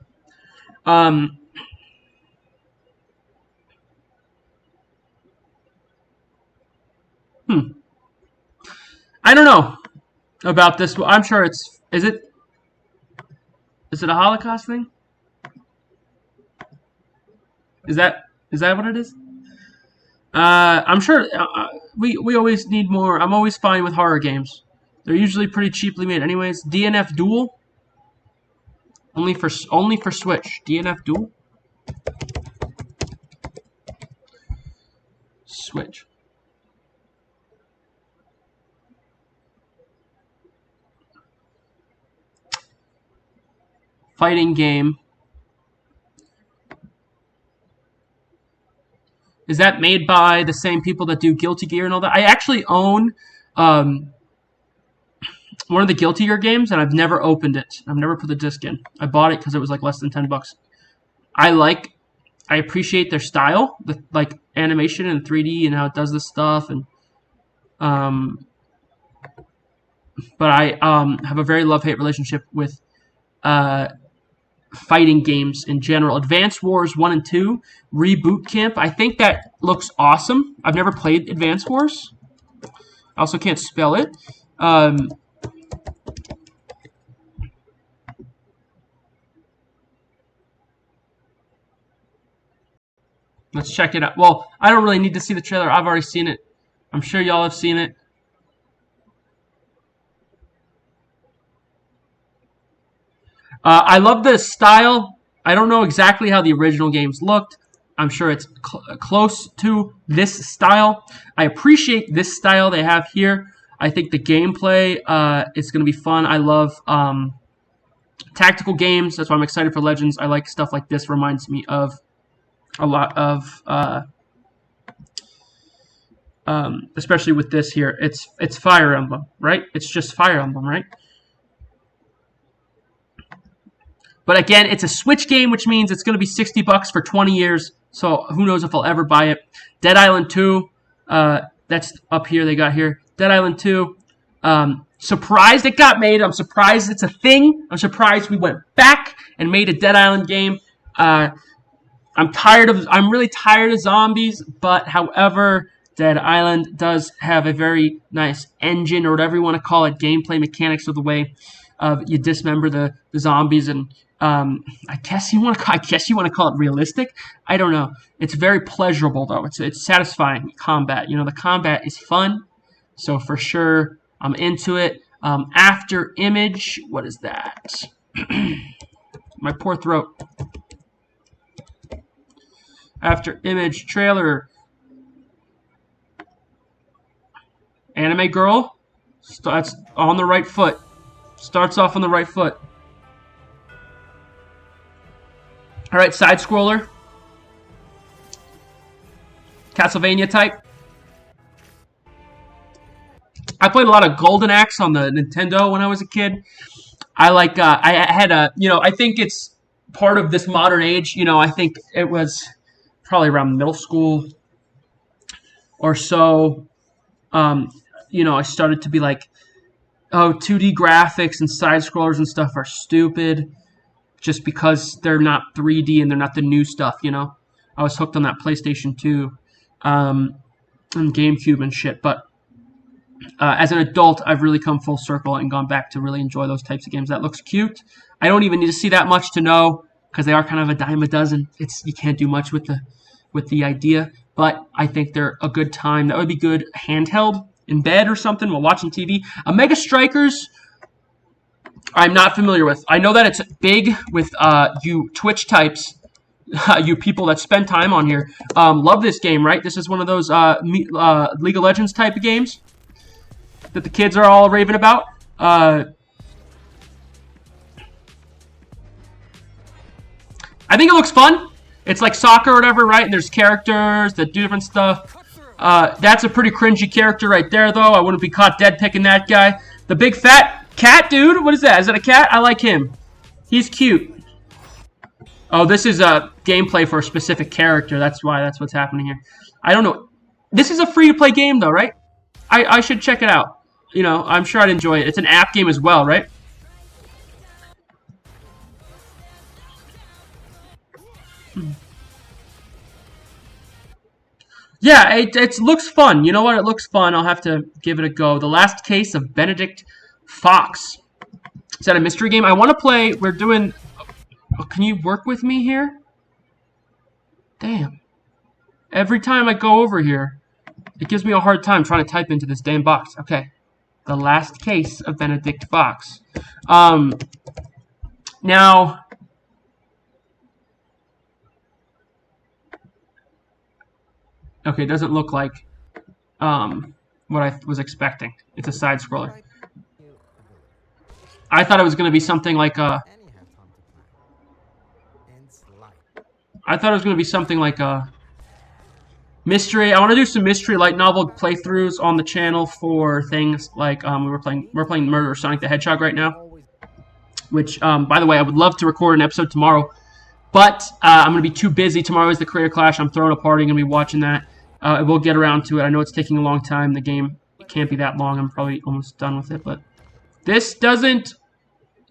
Speaker 2: I don't know about this. I'm sure it's... Is it Is it a Holocaust thing? Is that what it is? I'm sure we always need more. I'm always fine with horror games. They're usually pretty cheaply made, anyways. DNF Duel. Only for Switch. DNF Duel. Switch. Fighting game. Is that made by the same people that do Guilty Gear and all that? I actually own one of the Guilty Gear games, and I've never opened it. I've never put the disc in. I bought it because it was like less than $10. I appreciate their style, the like animation and 3D and how it does this stuff, and but I have a very love-hate relationship with fighting games in general. Advance Wars 1 and 2, Reboot Camp. I think that looks awesome. I've never played Advance Wars. I also can't spell it. Let's check it out. Well, I don't really need to see the trailer. I've already seen it. I'm sure y'all have seen it. I love the style. I don't know exactly how the original games looked. I'm sure it's close to this style. I appreciate this style they have here. I think the gameplay is going to be fun. I love tactical games. That's why I'm excited for Legends. I like stuff like this. Reminds me of a lot of, especially with this here. It's Fire Emblem, right? It's just Fire Emblem, right? But again, it's a Switch game, which means it's going to be $60 for 20 years. So who knows if I'll ever buy it. Dead Island 2, that's up here. They got here. Dead Island 2. Surprised it got made. I'm surprised it's a thing. I'm surprised we went back and made a Dead Island game. I'm really tired of zombies, but however, Dead Island does have a very nice engine, or whatever you want to call it, gameplay mechanics of the way you dismember the zombies, and I guess you want to call it realistic. I don't know. It's very pleasurable though. It's satisfying combat. You know, the combat is fun, so for sure I'm into it. After Image, what is that? My poor throat. After Image trailer. Anime Girl starts on the right foot. Starts off on the right foot. Alright, side scroller. Castlevania type. I played a lot of Golden Axe on the Nintendo when I was a kid. I had a, I think it's part of this modern age. I think it was probably around middle school or so. I started to be like, oh, 2D graphics and side scrollers and stuff are stupid just because they're not 3D and they're not the new stuff, I was hooked on that PlayStation 2 and GameCube and shit. But as an adult, I've really come full circle and gone back to really enjoy those types of games. That looks cute. I don't even need to see that much to know because they are kind of a dime a dozen. You can't do much with the idea, but I think they're a good time. That would be good handheld in bed or something while watching TV. Mega Strikers, I'm not familiar with. I know that it's big with you Twitch types, you people that spend time on here. Love this game, right? This is one of those League of Legends type of games that the kids are all raving about. I think it looks fun. It's like soccer or whatever, right? And there's characters that do different stuff. That's a pretty cringy character right there, though. I wouldn't be caught dead picking that guy. The big fat cat dude. What is that? Is that a cat? I like him. He's cute. Oh, this is a gameplay for a specific character. That's what's happening here. I don't know. This is a free-to-play game, though, right? I should check it out. I'm sure I'd enjoy it. It's an app game as well, right? Yeah, it looks fun. You know what? It looks fun. I'll have to give it a go. The Last Case of Benedict Fox. Is that a mystery game? I want to play. We're doing. Oh, can you work with me here? Damn. Every time I go over here, it gives me a hard time trying to type into this damn box. Okay. The last case of Benedict Fox. Now. Okay, it doesn't look like what I was expecting. It's a side scroller. I thought it was going to be something like a. I thought it was going to be something like a mystery. I want to do some mystery light novel playthroughs on the channel for things like we're playing Murder Sonic the Hedgehog right now. Which, by the way, I would love to record an episode tomorrow, but I'm going to be too busy. Tomorrow is the Creator Clash. I'm throwing a party. I'm going to be watching that. I will get around to it. I know it's taking a long time. The game can't be that long. I'm probably almost done with it, but this doesn't.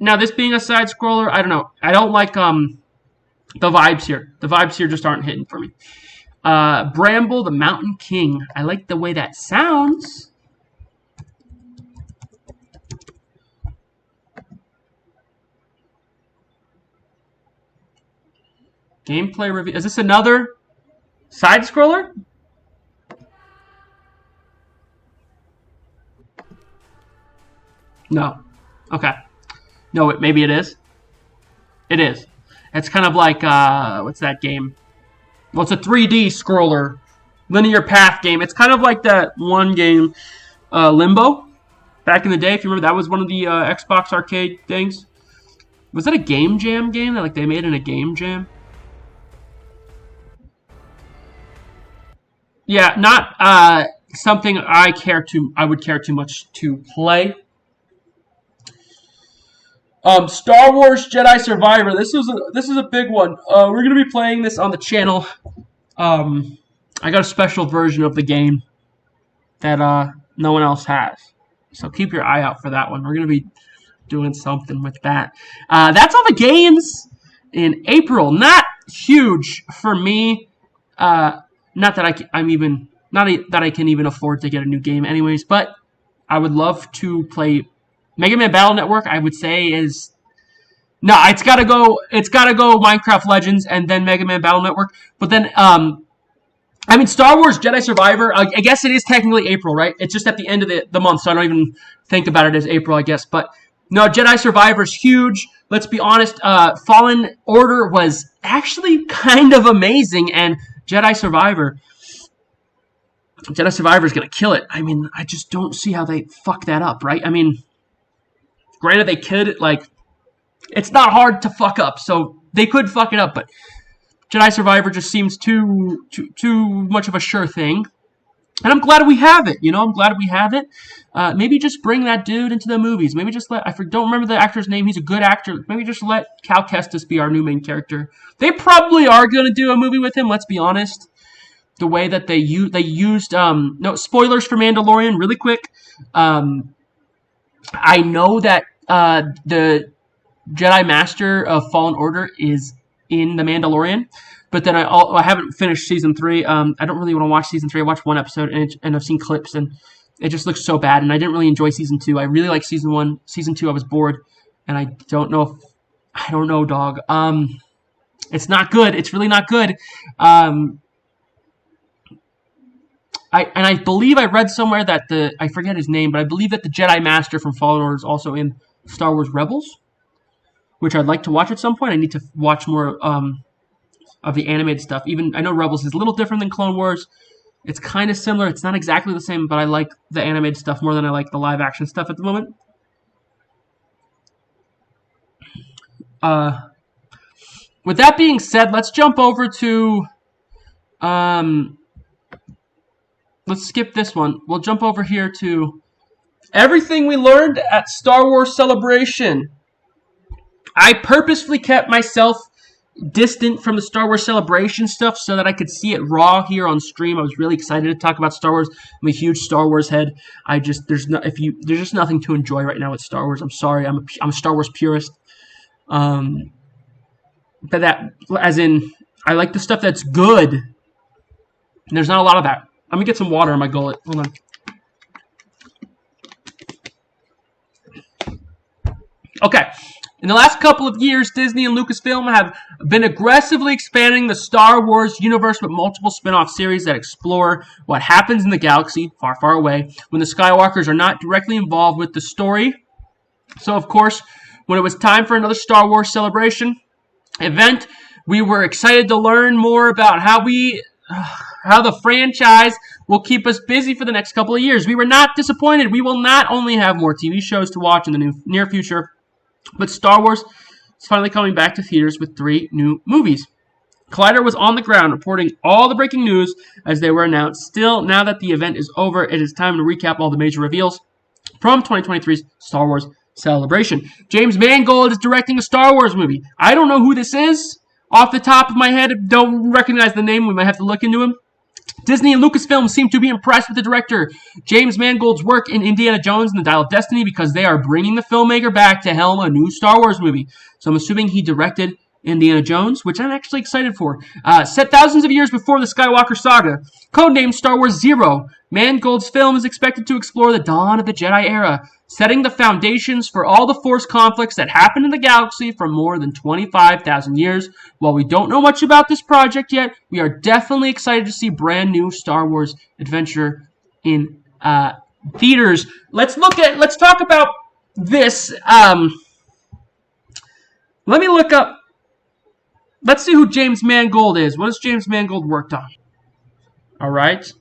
Speaker 2: Now, this being a side scroller, I don't know. I don't like the vibes here. The vibes here just aren't hitting for me. Bramble the Mountain King. I like the way that sounds. Gameplay review. Is this another side scroller? No. Okay. No, maybe it is. It is. It's kind of like, what's that game? Well, it's a 3D scroller, linear path game. It's kind of like that one game, Limbo, back in the day. If you remember, that was one of the Xbox arcade things. Was that a Game Jam game that they made in a Game Jam? Yeah, not something I would care too much to play. Star Wars Jedi Survivor. This is a big one. We're gonna be playing this on the channel. I got a special version of the game that no one else has. So keep your eye out for that one. We're gonna be doing something with that. That's all the games in April. Not huge for me. Not that I can even afford to get a new game, anyways. But I would love to play. Mega Man Battle Network, I would say, is no. It's gotta go Minecraft Legends and then Mega Man Battle Network. But then, I mean, Star Wars Jedi Survivor. I guess it is technically April, right? It's just at the end of the month, so I don't even think about it as April, I guess. But no, Jedi Survivor's huge. Let's be honest. Fallen Order was actually kind of amazing, and Jedi Survivor is gonna kill it. I mean, I just don't see how they fuck that up, right? I mean. Granted, they could, it's not hard to fuck up, so they could fuck it up, but Jedi Survivor just seems too much of a sure thing. And I'm glad we have it, I'm glad we have it. Maybe just bring that dude into the movies. Maybe just don't remember the actor's name, he's a good actor. Maybe just let Cal Kestis be our new main character. They probably are going to do a movie with him, let's be honest. The way that they used, no, spoilers for Mandalorian, really quick. I know that the Jedi Master of Fallen Order is in The Mandalorian, but then I haven't finished Season 3. I don't really want to watch Season 3. I watched one episode, and I've seen clips, and it just looks so bad, and I didn't really enjoy Season 2. I really liked Season 1. Season 2, I was bored, and I don't know, dog. It's not good. It's really not good. I believe I read somewhere that I forget his name, but I believe that the Jedi Master from Fallen Order is also in Star Wars Rebels, which I'd like to watch at some point. I need to watch more of the animated stuff. Even I know Rebels is a little different than Clone Wars. It's kind of similar. It's not exactly the same, but I like the animated stuff more than I like the live action stuff at the moment. With that being said, let's jump over to let's skip this one. We'll jump over here to everything we learned at Star Wars Celebration. I purposefully kept myself distant from the Star Wars Celebration stuff so that I could see it raw here on stream. I was really excited to talk about Star Wars. I'm a huge Star Wars head. There's just nothing to enjoy right now with Star Wars. I'm sorry. I'm a Star Wars purist. But that, as in, I like the stuff that's good. And there's not a lot of that. Let me get some water in my gullet. Hold on. Okay. In the last couple of years, Disney and Lucasfilm have been aggressively expanding the Star Wars universe with multiple spin-off series that explore what happens in the galaxy far, far away when the Skywalkers are not directly involved with the story. So, of course, when it was time for another Star Wars celebration event, we were excited to learn more about how the franchise will keep us busy for the next couple of years. We were not disappointed. We will not only have more TV shows to watch in the near future, but Star Wars is finally coming back to theaters with 3 new movies. Collider was on the ground reporting all the breaking news as they were announced. Still, now that the event is over, it is time to recap all the major reveals from 2023's Star Wars Celebration. James Mangold is directing a Star Wars movie. I don't know who this is. Off the top of my head, don't recognize the name. We might have to look into him. Disney and Lucasfilm seem to be impressed with the director James Mangold's work in Indiana Jones and the Dial of Destiny because they are bringing the filmmaker back to helm a new Star Wars movie. So I'm assuming he directed Indiana Jones, which I'm actually excited for. Set thousands of years before the Skywalker saga, codenamed Star Wars Zero, Mangold's film is expected to explore the dawn of the Jedi era, setting the foundations for all the Force conflicts that happened in the galaxy for more than 25,000 years. While we don't know much about this project yet, we are definitely excited to see brand new Star Wars adventure in theaters. Let's talk about this. Let me look up. Let's see who James Mangold is. What has James Mangold worked on? All right.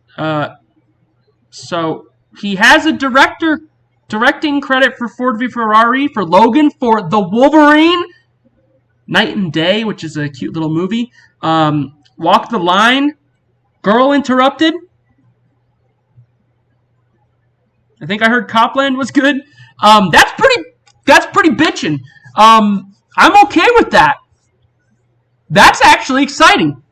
Speaker 2: So he has a directing credit for Ford v Ferrari, for Logan, for The Wolverine, Night and Day, which is a cute little movie, Walk the Line, Girl Interrupted. I think I heard Copland was good. That's pretty bitchin'. I'm okay with that. That's actually exciting.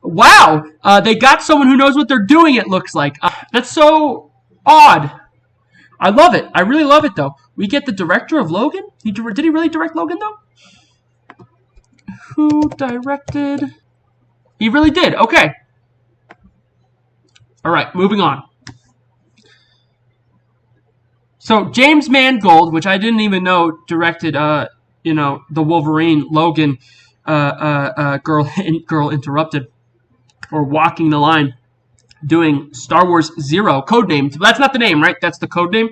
Speaker 2: Wow. They got someone who knows what they're doing, it looks like. That's so odd. I love it. I really love it, though. We get the director of Logan? Did he really direct Logan, though? Who directed? He really did. Okay. All right, moving on. So, James Mangold, which I didn't even know directed, The Wolverine, Logan, Girl Interrupted, or Walking the Line, doing Star Wars Zero, codenamed. That's not the name, right? That's the codename.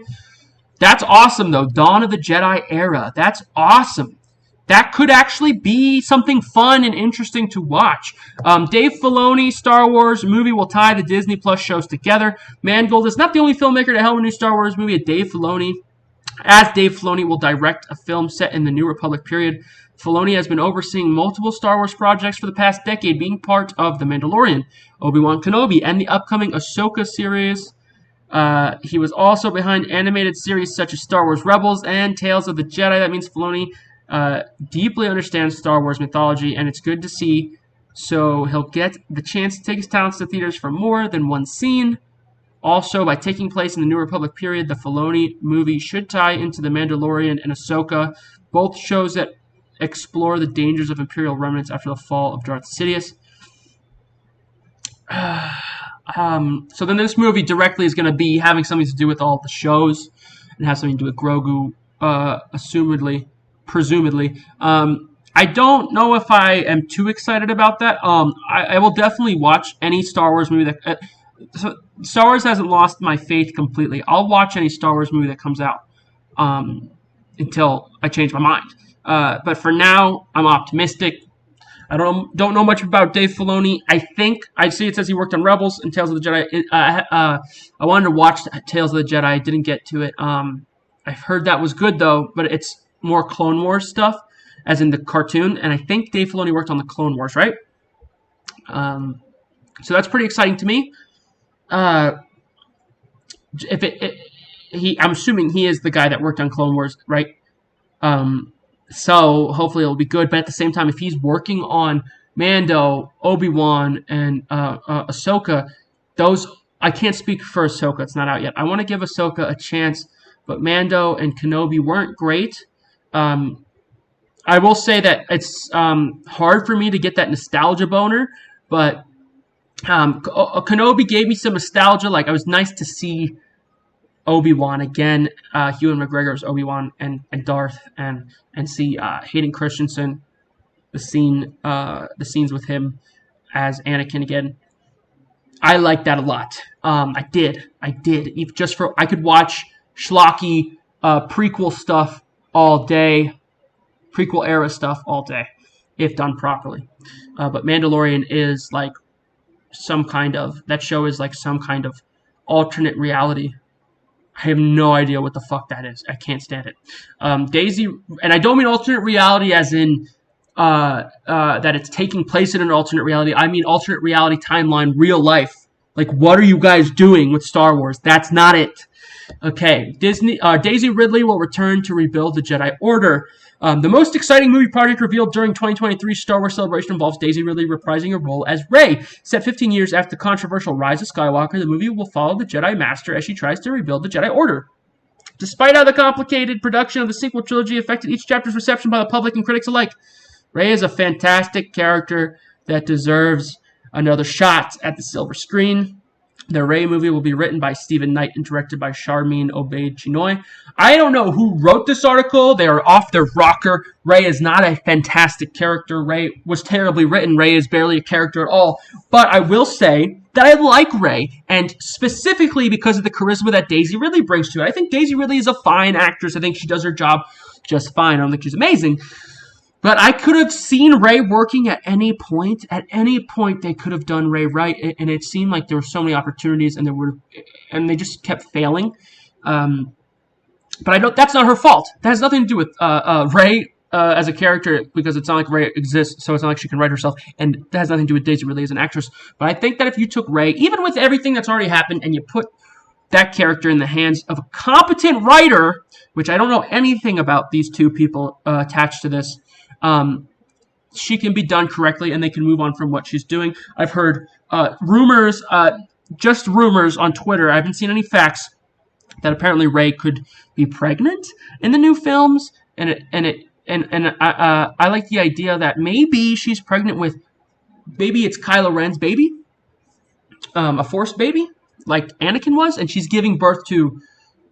Speaker 2: That's awesome, though. Dawn of the Jedi era. That's awesome. That could actually be something fun and interesting to watch. Dave Filoni, Star Wars movie will tie the Disney Plus shows together. Mangold is not the only filmmaker to helm a new Star Wars movie. Dave Filoni will direct a film set in the New Republic period. Filoni has been overseeing multiple Star Wars projects for the past decade, being part of The Mandalorian, Obi-Wan Kenobi, and the upcoming Ahsoka series. He was also behind animated series such as Star Wars Rebels and Tales of the Jedi. That means Filoni deeply understands Star Wars mythology, and it's good to see. So he'll get the chance to take his talents to theaters for more than one scene. Also, by taking place in the New Republic period, the Filoni movie should tie into The Mandalorian and Ahsoka, both shows that explore the dangers of Imperial remnants after the fall of Darth Sidious. So then this movie directly is going to be having something to do with all the shows and have something to do with Grogu, presumably. I don't know if I am too excited about that. I will definitely watch any Star Wars movie that... Star Wars hasn't lost my faith completely. I'll watch any Star Wars movie that comes out until I change my mind. But for now, I'm optimistic. I don't know much about Dave Filoni. I see it says he worked on Rebels and Tales of the Jedi. I wanted to watch Tales of the Jedi. I didn't get to it. I've heard that was good, though, but it's more Clone Wars stuff, as in the cartoon. And I think Dave Filoni worked on the Clone Wars, right? So that's pretty exciting to me. I'm assuming he is the guy that worked on Clone Wars, right? So hopefully it'll be good. But at the same time, if he's working on Mando, Obi-Wan, and Ahsoka, I can't speak for Ahsoka. It's not out yet. I want to give Ahsoka a chance, but Mando and Kenobi weren't great. I will say that it's hard for me to get that nostalgia boner, but Kenobi gave me some nostalgia. Like, it was nice to see Obi-Wan again, Ewan McGregor's Obi-Wan and Darth, and see Hayden Christensen, the scenes with him as Anakin again. I like that a lot. I did. Even just for I could watch schlocky prequel stuff all day, prequel era stuff all day, if done properly. But Mandalorian is like that show is like some kind of alternate reality. I have no idea what the fuck that is. I can't stand it. Daisy, and I don't mean alternate reality as in that it's taking place in an alternate reality. I mean alternate reality timeline, real life. Like, what are you guys doing with Star Wars? That's not it. Okay, Daisy Ridley will return to rebuild the Jedi Order. The most exciting movie project revealed during 2023 Star Wars Celebration involves Daisy Ridley reprising her role as Rey. Set 15 years after the controversial Rise of Skywalker, the movie will follow the Jedi Master as she tries to rebuild the Jedi Order. Despite how the complicated production of the sequel trilogy affected each chapter's reception by the public and critics alike, Rey is a fantastic character that deserves another shot at the silver screen. The Rey movie will be written by Stephen Knight and directed by Sharmeen Obaid-Chinoy. I don't know who wrote this article. They are off their rocker. Rey is not a fantastic character. Rey was terribly written. Rey is barely a character at all. But I will say that I like Rey, and specifically because of the charisma that Daisy Ridley brings to it. I think Daisy Ridley is a fine actress. I think she does her job just fine. I don't think she's amazing. But I could have seen Rey working at any point. At any point, they could have done Rey right, and it seemed like there were so many opportunities, and they just kept failing. But I don't. That's not her fault. That has nothing to do with Rey as a character, because it's not like Rey exists, so it's not like she can write herself, and that has nothing to do with Daisy Ridley as an actress. But I think that if you took Rey, even with everything that's already happened, and you put that character in the hands of a competent writer, which I don't know anything about these two people attached to this. She can be done correctly, and they can move on from what she's doing. I've heard rumors, just rumors on Twitter. I haven't seen any facts that apparently Rey could be pregnant in the new films, and I like the idea that maybe she's pregnant with, maybe it's Kylo Ren's baby, a Force baby, like Anakin was, and she's giving birth to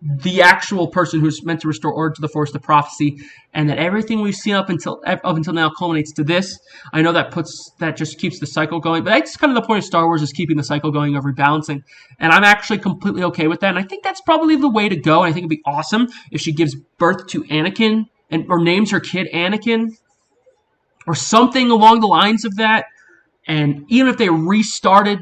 Speaker 2: the actual person who's meant to restore order to the Force, the prophecy, and that everything we've seen up until now culminates to this. I know that just keeps the cycle going, but that's kind of the point of Star Wars, is keeping the cycle going of rebalancing, and I'm actually completely okay with that, and I think that's probably the way to go, and I think it'd be awesome if she gives birth to Anakin, or names her kid Anakin, or something along the lines of that, and even if they restarted,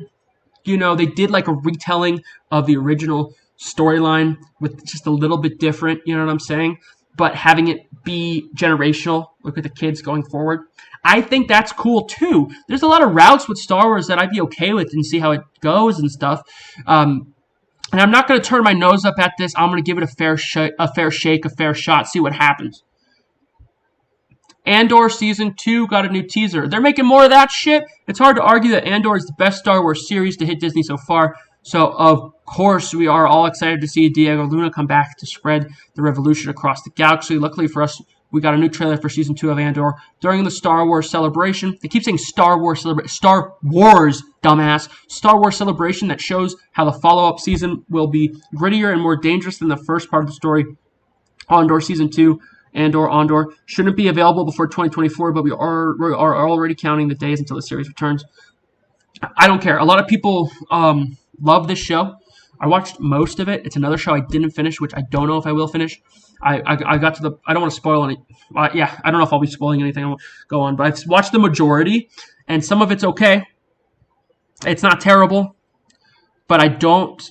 Speaker 2: they did like a retelling of the original storyline with just a little bit different, you know what I'm saying? But having it be generational, look at the kids going forward. I think that's cool too. There's a lot of routes with Star Wars that I'd be okay with and see how it goes and stuff. And I'm not going to turn my nose up at this. I'm going to give it a fair shake, a fair shot, see what happens. Andor Season 2 got a new teaser. They're making more of that shit. It's hard to argue that Andor is the best Star Wars series to hit Disney so far. So, of course, we are all excited to see Diego Luna come back to spread the revolution across the galaxy. Luckily for us, we got a new trailer for Season 2 of Andor during the Star Wars Celebration. They keep saying Star Wars Celebration. Star Wars, dumbass. Star Wars Celebration that shows how the follow-up season will be grittier and more dangerous than the first part of the story. Andor Season 2, Andor, shouldn't be available before 2024, but we are already counting the days until the series returns. I don't care. A lot of people love this show. I watched most of it. It's another show I didn't finish, which I don't know if I will finish. I got to the... I don't want to spoil any... I don't know if I'll be spoiling anything. I won't go on. But I've watched the majority, and some of it's okay. It's not terrible. But I don't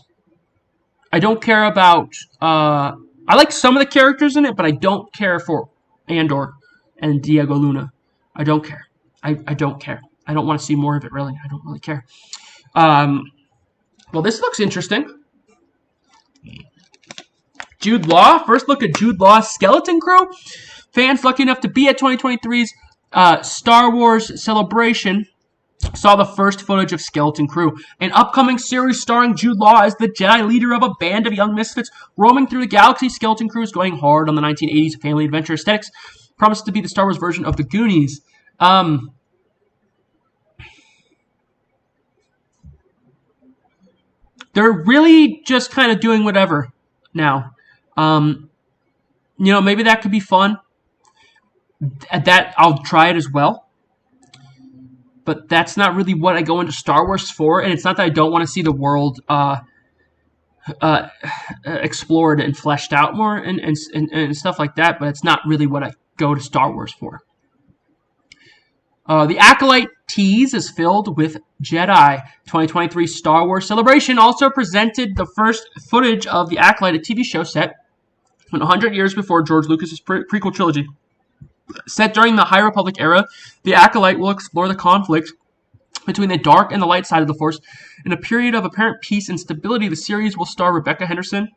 Speaker 2: care about... I like some of the characters in it, but I don't care for Andor and Diego Luna. I don't care. I don't care. I don't want to see more of it, really. I don't really care. Well, this looks interesting. Jude Law. First look at Jude Law's Skeleton Crew. Fans lucky enough to be at 2023's Star Wars Celebration saw the first footage of Skeleton Crew, an upcoming series starring Jude Law as the Jedi leader of a band of young misfits roaming through the galaxy. Skeleton Crew is going hard on the 1980s family adventure aesthetics, promised to be the Star Wars version of the Goonies. They're really just kind of doing whatever now. Maybe that could be fun. That I'll try it as well. But that's not really what I go into Star Wars for, and it's not that I don't want to see the world explored and fleshed out more and stuff like that, but it's not really what I go to Star Wars for. The Acolyte tease is filled with Jedi. 2023 Star Wars Celebration also presented the first footage of the Acolyte, a TV show set 100 years before George Lucas's prequel trilogy. Set during the High Republic era, the Acolyte will explore the conflict between the dark and the light side of the Force. In a period of apparent peace and stability, the series will star Rebecca Henderson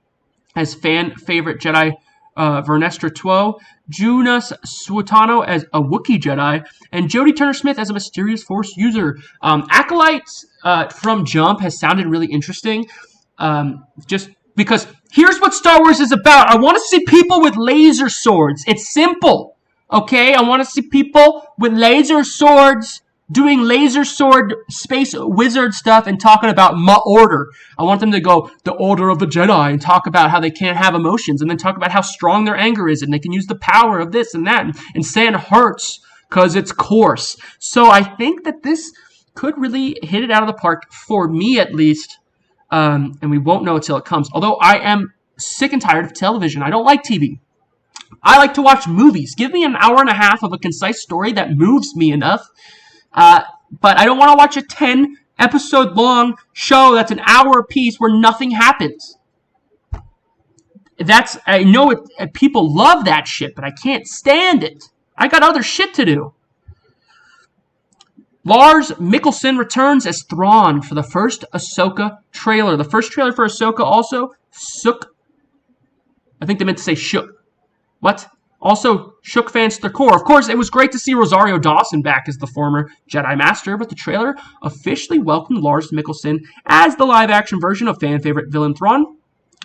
Speaker 2: as fan-favorite Jedi Vernestra Tuo, Junas Suetano as a Wookiee Jedi, and Jodie Turner-Smith as a mysterious Force user. Acolytes from Jump has sounded really interesting, just because here's what Star Wars is about. I want to see people with laser swords. It's simple, okay? I want to see people with laser swords doing laser sword space wizard stuff and talking about my order. I want them to go, the Order of the Jedi, and talk about how they can't have emotions, and then talk about how strong their anger is, and they can use the power of this and that, and sand hurts because it's coarse. So I think that this could really hit it out of the park, for me at least, and we won't know until it comes. Although I am sick and tired of television. I don't like TV. I like to watch movies. Give me an hour and a half of a concise story that moves me enough. But I don't want to watch a 10-episode long show that's an hour apiece where nothing happens. I know people love that shit, but I can't stand it. I got other shit to do. Lars Mikkelsen returns as Thrawn for the first Ahsoka trailer. The first trailer for Ahsoka also shook. I think they meant to say shook. What? Also shook fans to their core. Of course, it was great to see Rosario Dawson back as the former Jedi Master, but the trailer officially welcomed Lars Mikkelsen as the live-action version of fan-favorite villain Thrawn,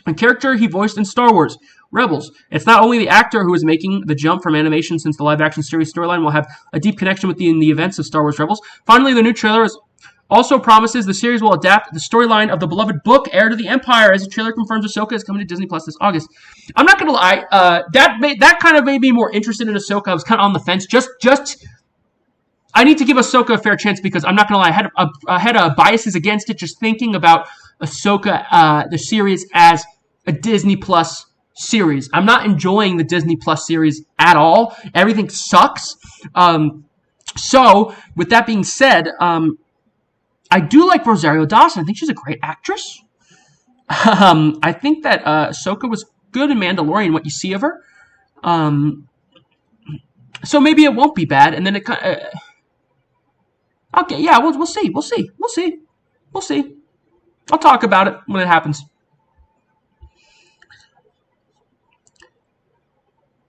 Speaker 2: a character he voiced in Star Wars Rebels. It's not only the actor who is making the jump from animation, since the live-action series storyline will have a deep connection with the events of Star Wars Rebels. Finally, the new trailer also promises the series will adapt the storyline of the beloved book Heir to the Empire, as the trailer confirms Ahsoka is coming to Disney Plus this August. I'm not gonna lie, that kind of made me more interested in Ahsoka. I was kind of on the fence. I need to give Ahsoka a fair chance, because I'm not gonna lie, I had biases against it, just thinking about Ahsoka, the series, as a Disney Plus series. I'm not enjoying the Disney Plus series at all. Everything sucks. So with that being said, I do like Rosario Dawson. I think she's a great actress. I think that Ahsoka was good in Mandalorian, what you see of her. So maybe it won't be bad. And then it kind of... okay, yeah, we'll see. We'll see. I'll talk about it when it happens.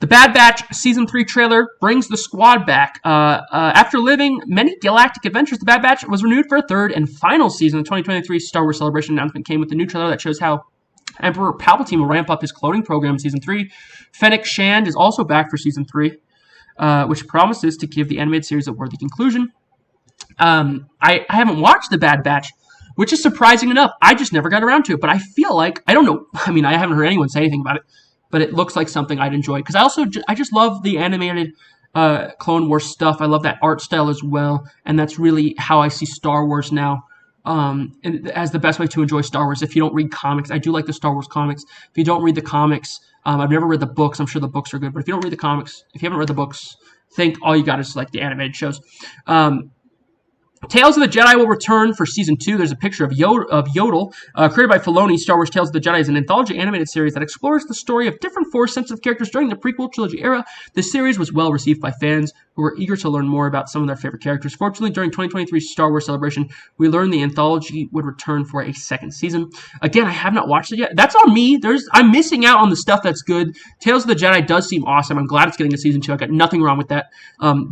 Speaker 2: The Bad Batch Season 3 trailer brings the squad back. After living many galactic adventures, The Bad Batch was renewed for a third and final season. The 2023 Star Wars Celebration announcement came with a new trailer that shows how Emperor Palpatine will ramp up his cloning program in Season 3. Fennec Shand is also back for Season 3, which promises to give the animated series a worthy conclusion. I haven't watched The Bad Batch, which is surprising enough. I just never got around to it, but I feel like, I don't know, I mean, I haven't heard anyone say anything about it, but it looks like something I'd enjoy, because I just love the animated Clone Wars stuff. I love that art style as well, and that's really how I see Star Wars now, and as the best way to enjoy Star Wars. If you don't read comics, I do like the Star Wars comics. If you don't read the comics, I've never read the books. I'm sure the books are good, but if you don't read the comics, if you haven't read the books, think all you got is like the animated shows. Tales of the Jedi will return for Season 2. There's a picture of Yodel, created by Filoni. Star Wars Tales of the Jedi is an anthology animated series that explores the story of different Force-sensitive characters during the prequel trilogy era. This series was well received by fans who were eager to learn more about some of their favorite characters. Fortunately, during 2023 Star Wars Celebration, we learned the anthology would return for a second season. Again, I have not watched it yet. That's on me. I'm missing out on the stuff that's good. Tales of the Jedi does seem awesome. I'm glad it's getting a Season 2. I got nothing wrong with that.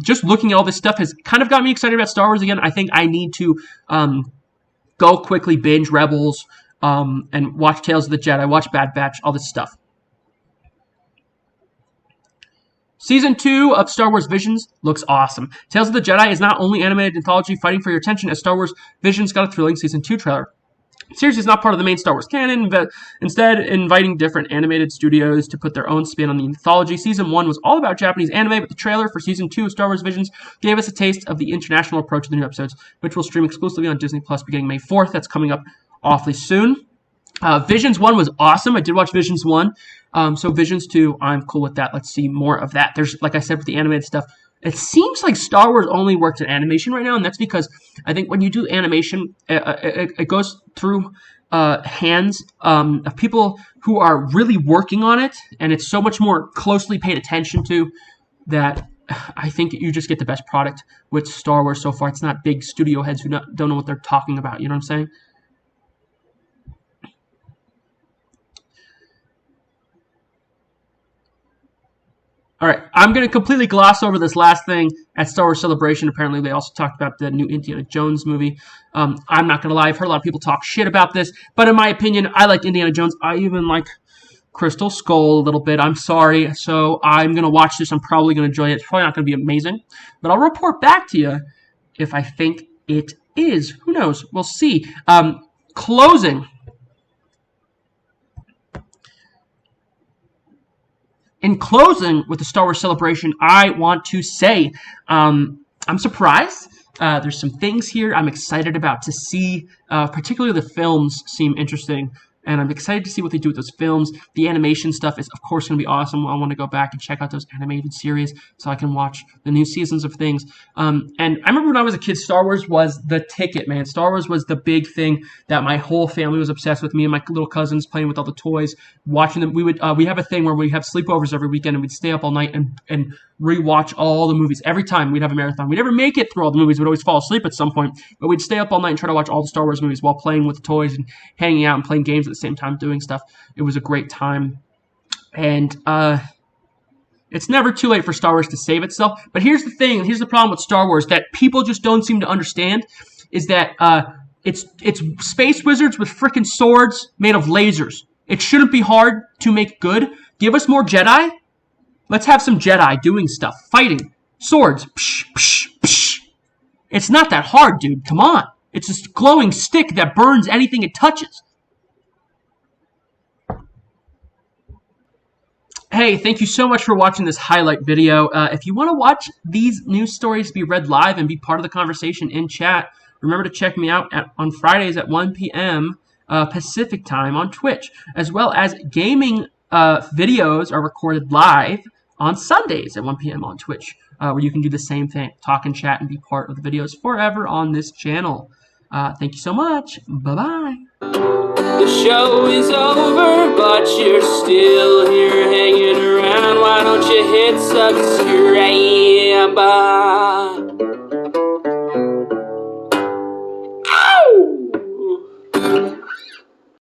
Speaker 2: Just looking at all this stuff has kind of got me excited about Star Wars again. I think I need to go quickly binge Rebels and watch Tales of the Jedi, watch Bad Batch, all this stuff. Season 2 of Star Wars Visions looks awesome. Tales of the Jedi is not only animated anthology fighting for your attention, as Star Wars Visions got a thrilling Season 2 trailer. series is not part of the main Star Wars canon, but instead inviting different animated studios to put their own spin on the anthology. Season 1 was all about Japanese anime, but the trailer for Season 2 of Star Wars Visions gave us a taste of the international approach of the new episodes, which will stream exclusively on Disney Plus beginning May 4th. That's coming up awfully soon. Visions 1 was awesome. I did watch Visions 1. So Visions 2, I'm cool with that. Let's see more of that. There's, like I said, with the animated stuff, it seems like Star Wars only works in animation right now, and that's because I think when you do animation, it goes through hands of people who are really working on it, and it's so much more closely paid attention to that I think you just get the best product with Star Wars so far. It's not big studio heads who don't know what they're talking about. You know what I'm saying? All right, I'm going to completely gloss over this last thing at Star Wars Celebration. Apparently, they also talked about the new Indiana Jones movie. I'm not going to lie. I've heard a lot of people talk shit about this, but in my opinion, I liked Indiana Jones. I even like Crystal Skull a little bit. I'm sorry. So I'm going to watch this. I'm probably going to enjoy it. It's probably not going to be amazing, but I'll report back to you if I think it is. Who knows? We'll see. Closing. In closing with the Star Wars Celebration, I want to say I'm surprised. There's some things here I'm excited about to see. Particularly the films seem interesting, and I'm excited to see what they do with those films. The animation stuff is, of course, going to be awesome. I want to go back and check out those animated series so I can watch the new seasons of things. And I remember when I was a kid, Star Wars was the ticket, man. Star Wars was the big thing that my whole family was obsessed with. Me and my little cousins playing with all the toys, watching them. We have a thing where we have sleepovers every weekend, and we'd stay up all night and rewatch all the movies. Every time we'd have a marathon. We'd never make it through all the movies. We'd always fall asleep at some point, but we'd stay up all night and try to watch all the Star Wars movies while playing with the toys and hanging out and playing games at the same time, doing stuff. It was a great time. And it's never too late for Star Wars to save itself. But here's the thing. Here's the problem with Star Wars that people just don't seem to understand is that it's space wizards with frickin' swords made of lasers. It shouldn't be hard to make good. Give us more Jedi. Let's have some Jedi doing stuff, fighting, swords. Psh, psh, psh. It's not that hard, dude. Come on. It's a glowing stick that burns anything it touches. Hey, thank you so much for watching this highlight video. If you want to watch these news stories be read live and be part of the conversation in chat, remember to check me out on Fridays at 1 p.m. Pacific time on Twitch, as well as gaming videos are recorded live on Sundays at 1 p.m. on Twitch, where you can do the same thing, talk and chat and be part of the videos forever on this channel. Thank you so much. Bye-bye.
Speaker 1: The show is over, but you're still here hanging around. Why don't you hit subscribe?